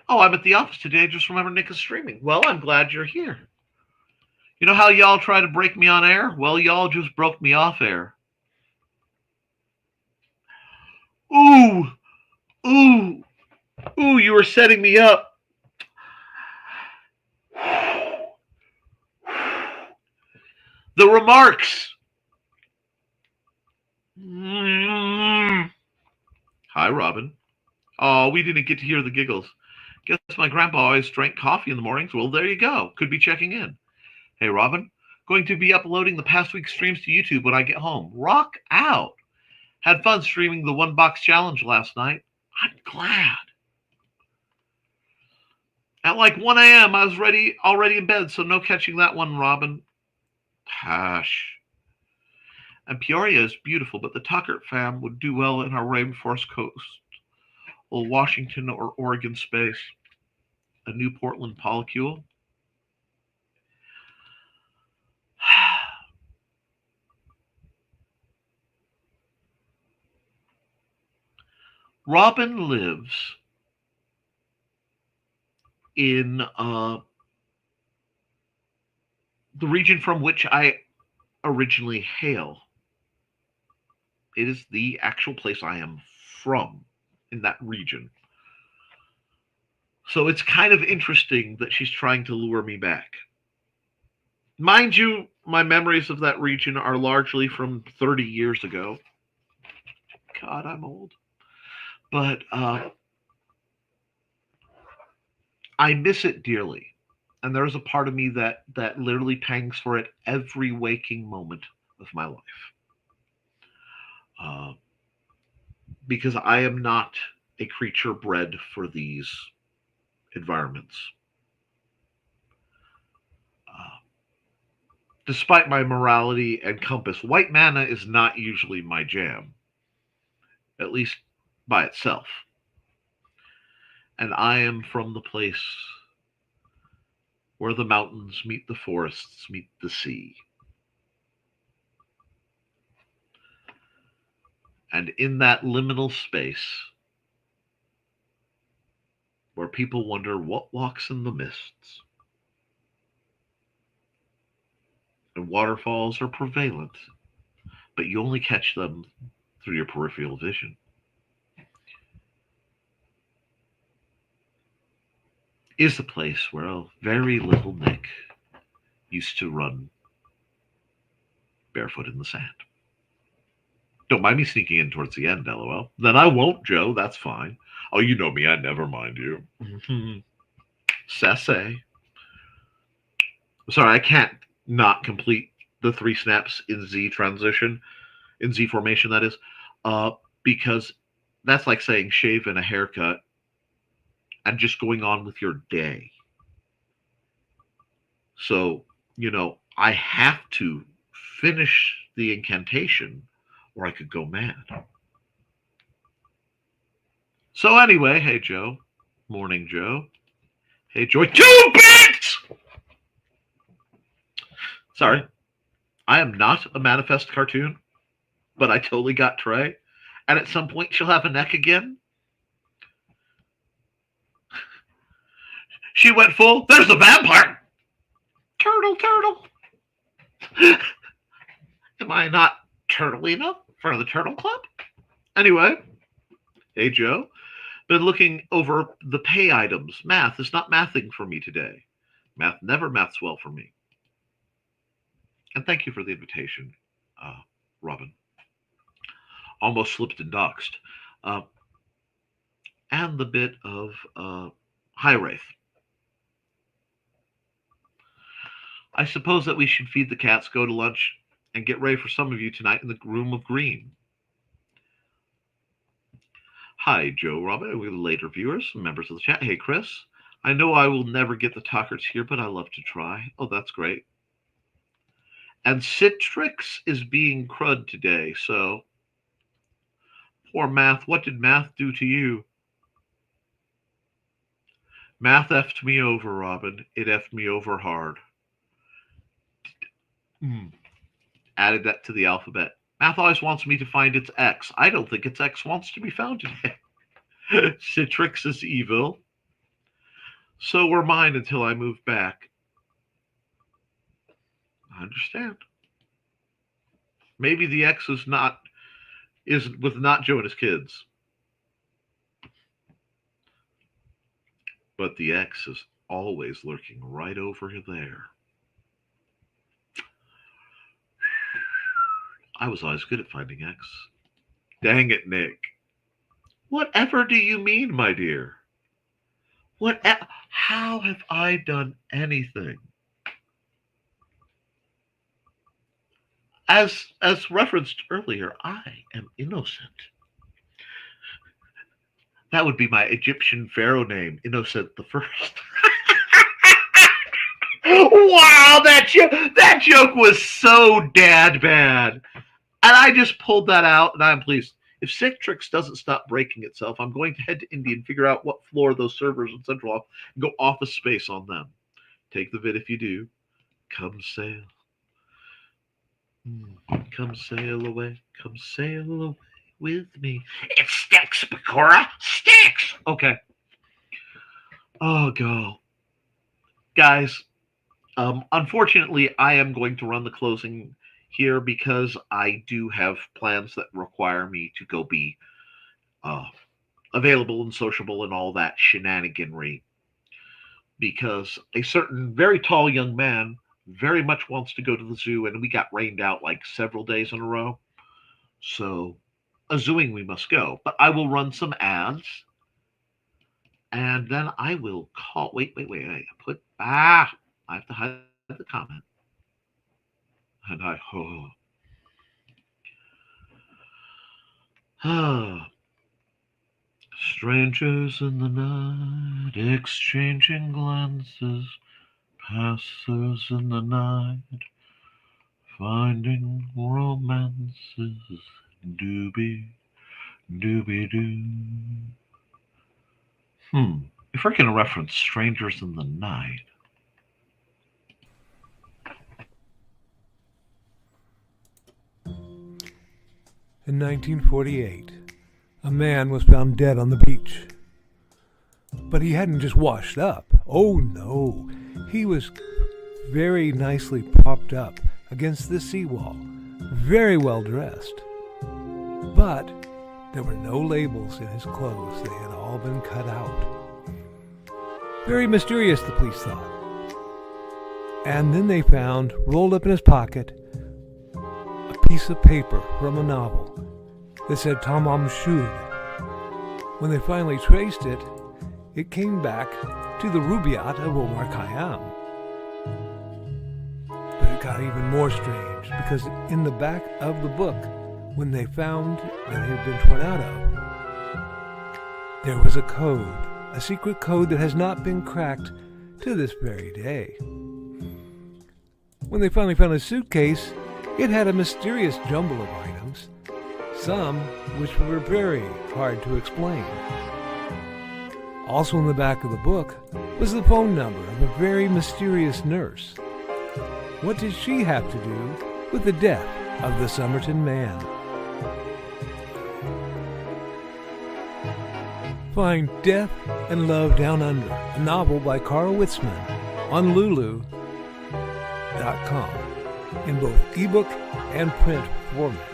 Oh, I'm at the office today. I just remember Nick is streaming. Well, I'm glad you're here. You know how y'all try to break me on air? Well, y'all just broke me off air. Ooh, you were setting me up. The remarks. Hi, Robin. Oh, we didn't get to hear the giggles. Guess my grandpa always drank coffee in the mornings. Well, there you go. Could be checking in. Hey, Robin. Going to be uploading the past week's streams to YouTube when I get home. Rock out. Had fun streaming the 1-box challenge last night. I'm glad. At like 1 a.m., I was already in bed, so no catching that one, Robin. Gosh. And Peoria is beautiful, but the Tockert fam would do well in our rainforest coast, or Washington or Oregon space. A new Portland polycule. Robin lives in the region from which I originally hail. It is the actual place I am from in that region. So it's kind of interesting that she's trying to lure me back. Mind you, my memories of that region are largely from 30 years ago. God, I'm old. But I miss it dearly. And there's a part of me that literally pangs for it every waking moment of my life. Uh, because I am not a creature bred for these environments. Uh, Despite my morality and compass, white mana is not usually my jam, at least by itself. And I am from the place where the mountains meet the forests, meet the sea. And in that liminal space, where people wonder what walks in the mists, and waterfalls are prevalent, but you only catch them through your peripheral vision, is the place where a very little Nick used to run barefoot in the sand. Don't mind me sneaking in towards the end, LOL. Then I won't, Joe. That's fine. Oh, you know me. I never mind you. Sassy. Sorry, I can't not complete the 3 snaps in Z transition, in Z formation, that is, because that's like saying shave and a haircut and just going on with your day. So, I have to finish the incantation or I could go mad. So anyway, hey Joe. Morning, Joe. Hey Joy. 2 bits! Sorry. I am not a manifest cartoon, but I totally got Trey. And at some point she'll have a neck again. She went full. There's the vampire. Turtle. Am I not turtly enough for the Turtle Club? Anyway, hey Joe. Been looking over the pay items. Math is not mathing for me today. Math never maths well for me. And thank you for the invitation, Robin. Almost slipped and doxed. And the bit of High Wraith. I suppose that we should feed the cats, go to lunch, and get ready for some of you tonight in the room of green. Hi, Joe, Robin, and the later viewers, members of the chat. Hey, Chris. I know I will never get the Tockerts here, but I love to try. Oh, that's great. And Citrix is being crud today, so poor Math. What did Math do to you? Math effed me over, Robin. It effed me over hard. Added that to the alphabet. Math always wants me to find its X. I don't think its X wants to be found today. Citrix is evil. So were mine until I moved back. I understand. Maybe the X is with not Joe and his kids. But the X is always lurking right over there. I was always good at finding X. Dang it, Nick. Whatever do you mean, my dear? How have I done anything? As referenced earlier, I am innocent. That would be my Egyptian pharaoh name, Innocent the First. Wow, that joke was so dad bad. And I just pulled that out, and I'm pleased. If Citrix doesn't stop breaking itself, I'm going to head to India and figure out what floor those servers in Central are and go office space on them. Take the vid if you do. Come sail. Come sail away. Come sail away with me. It sticks, Bakura. Sticks. Okay. Oh, God. Guys, unfortunately, I am going to run the closing here because I do have plans that require me to go be available and sociable and all that shenaniganry. Because a certain very tall young man very much wants to go to the zoo, and we got rained out like several days in a row. So, a zooing we must go. But I will run some ads. And then I will call. Wait. I have to hide the comment. And strangers in the night, exchanging glances, passers in the night, finding romances, doobie, doobie doo. If we're going to reference strangers in the night, in 1948, a man was found dead on the beach. But he hadn't just washed up. Oh no, he was very nicely propped up against the seawall, very well dressed. But there were no labels in his clothes. They had all been cut out. Very mysterious, the police thought. And then they found, rolled up in his pocket, a piece of paper from a novel that said Tamam Shud. When they finally traced it, it came back to the Rubaiyat of Omar Khayyam. But it got even more strange, because in the back of the book, when they found that it had been torn out of, there was a code, a secret code that has not been cracked to this very day. When they finally found his suitcase, it had a mysterious jumble of items, some which were very hard to explain. Also in the back of the book was the phone number of a very mysterious nurse. What did she have to do with the death of the Somerton man? Find Death and Love Down Under, a novel by Carl Witzman, on Lulu.com, in both ebook and print format.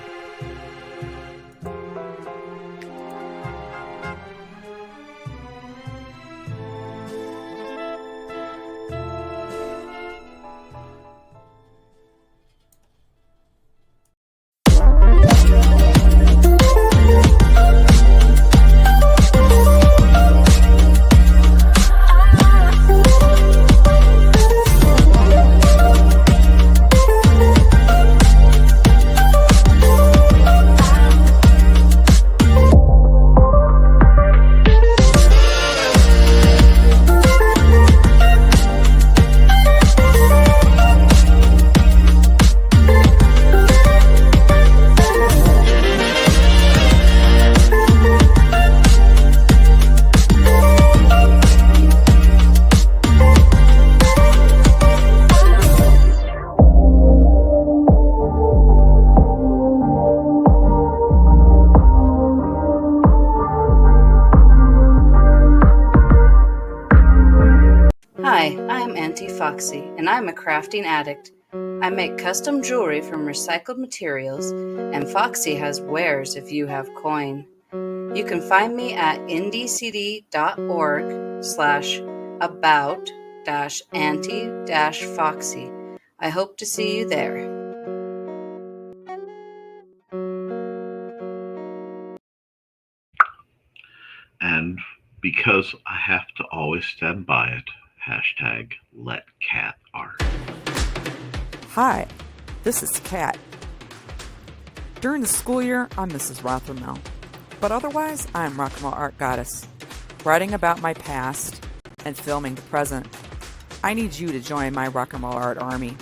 Foxy, and I'm a crafting addict. I make custom jewelry from recycled materials, and Foxy has wares if you have coin. You can find me at indcd.org/about-anti-foxy. I hope to see you there. and because I have to always stand by it, #LetCatArt. Hi, this is Kat. During the school year, I'm Mrs. Rothermel, but otherwise, I'm Rock and Roll Art Goddess, writing about my past and filming the present. I need you to join my Rock and Roll Art army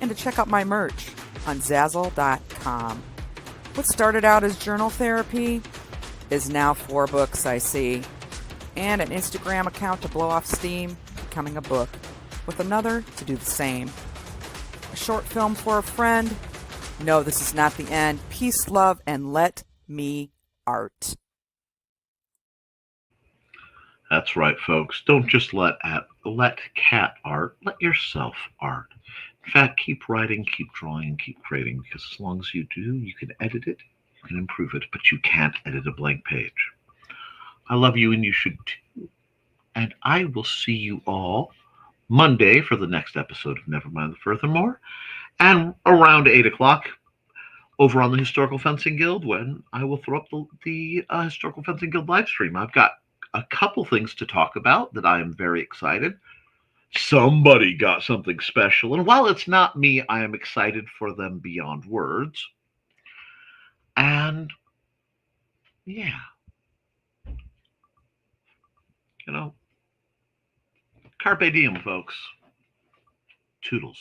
and to check out my merch on Zazzle.com. What started out as journal therapy is now 4 books, I see, and an Instagram account to blow off steam, becoming a book, with another to do the same. A short film for a friend. No, this is not the end. Peace, love, and let me art. That's right, folks. Don't just let cat art. Let yourself art. In fact, keep writing, keep drawing, keep creating, because as long as you do, you can edit it, you can improve it, but you can't edit a blank page. I love you, and you should too. And I will see you all Monday for the next episode of Nevermind the Furthermore, and around 8 o'clock over on the Historical Fencing Guild, when I will throw up the Historical Fencing Guild live stream. I've got a couple things to talk about that I am very excited. Somebody got something special, and while it's not me, I am excited for them beyond words. And yeah, carpe diem, folks. Toodles.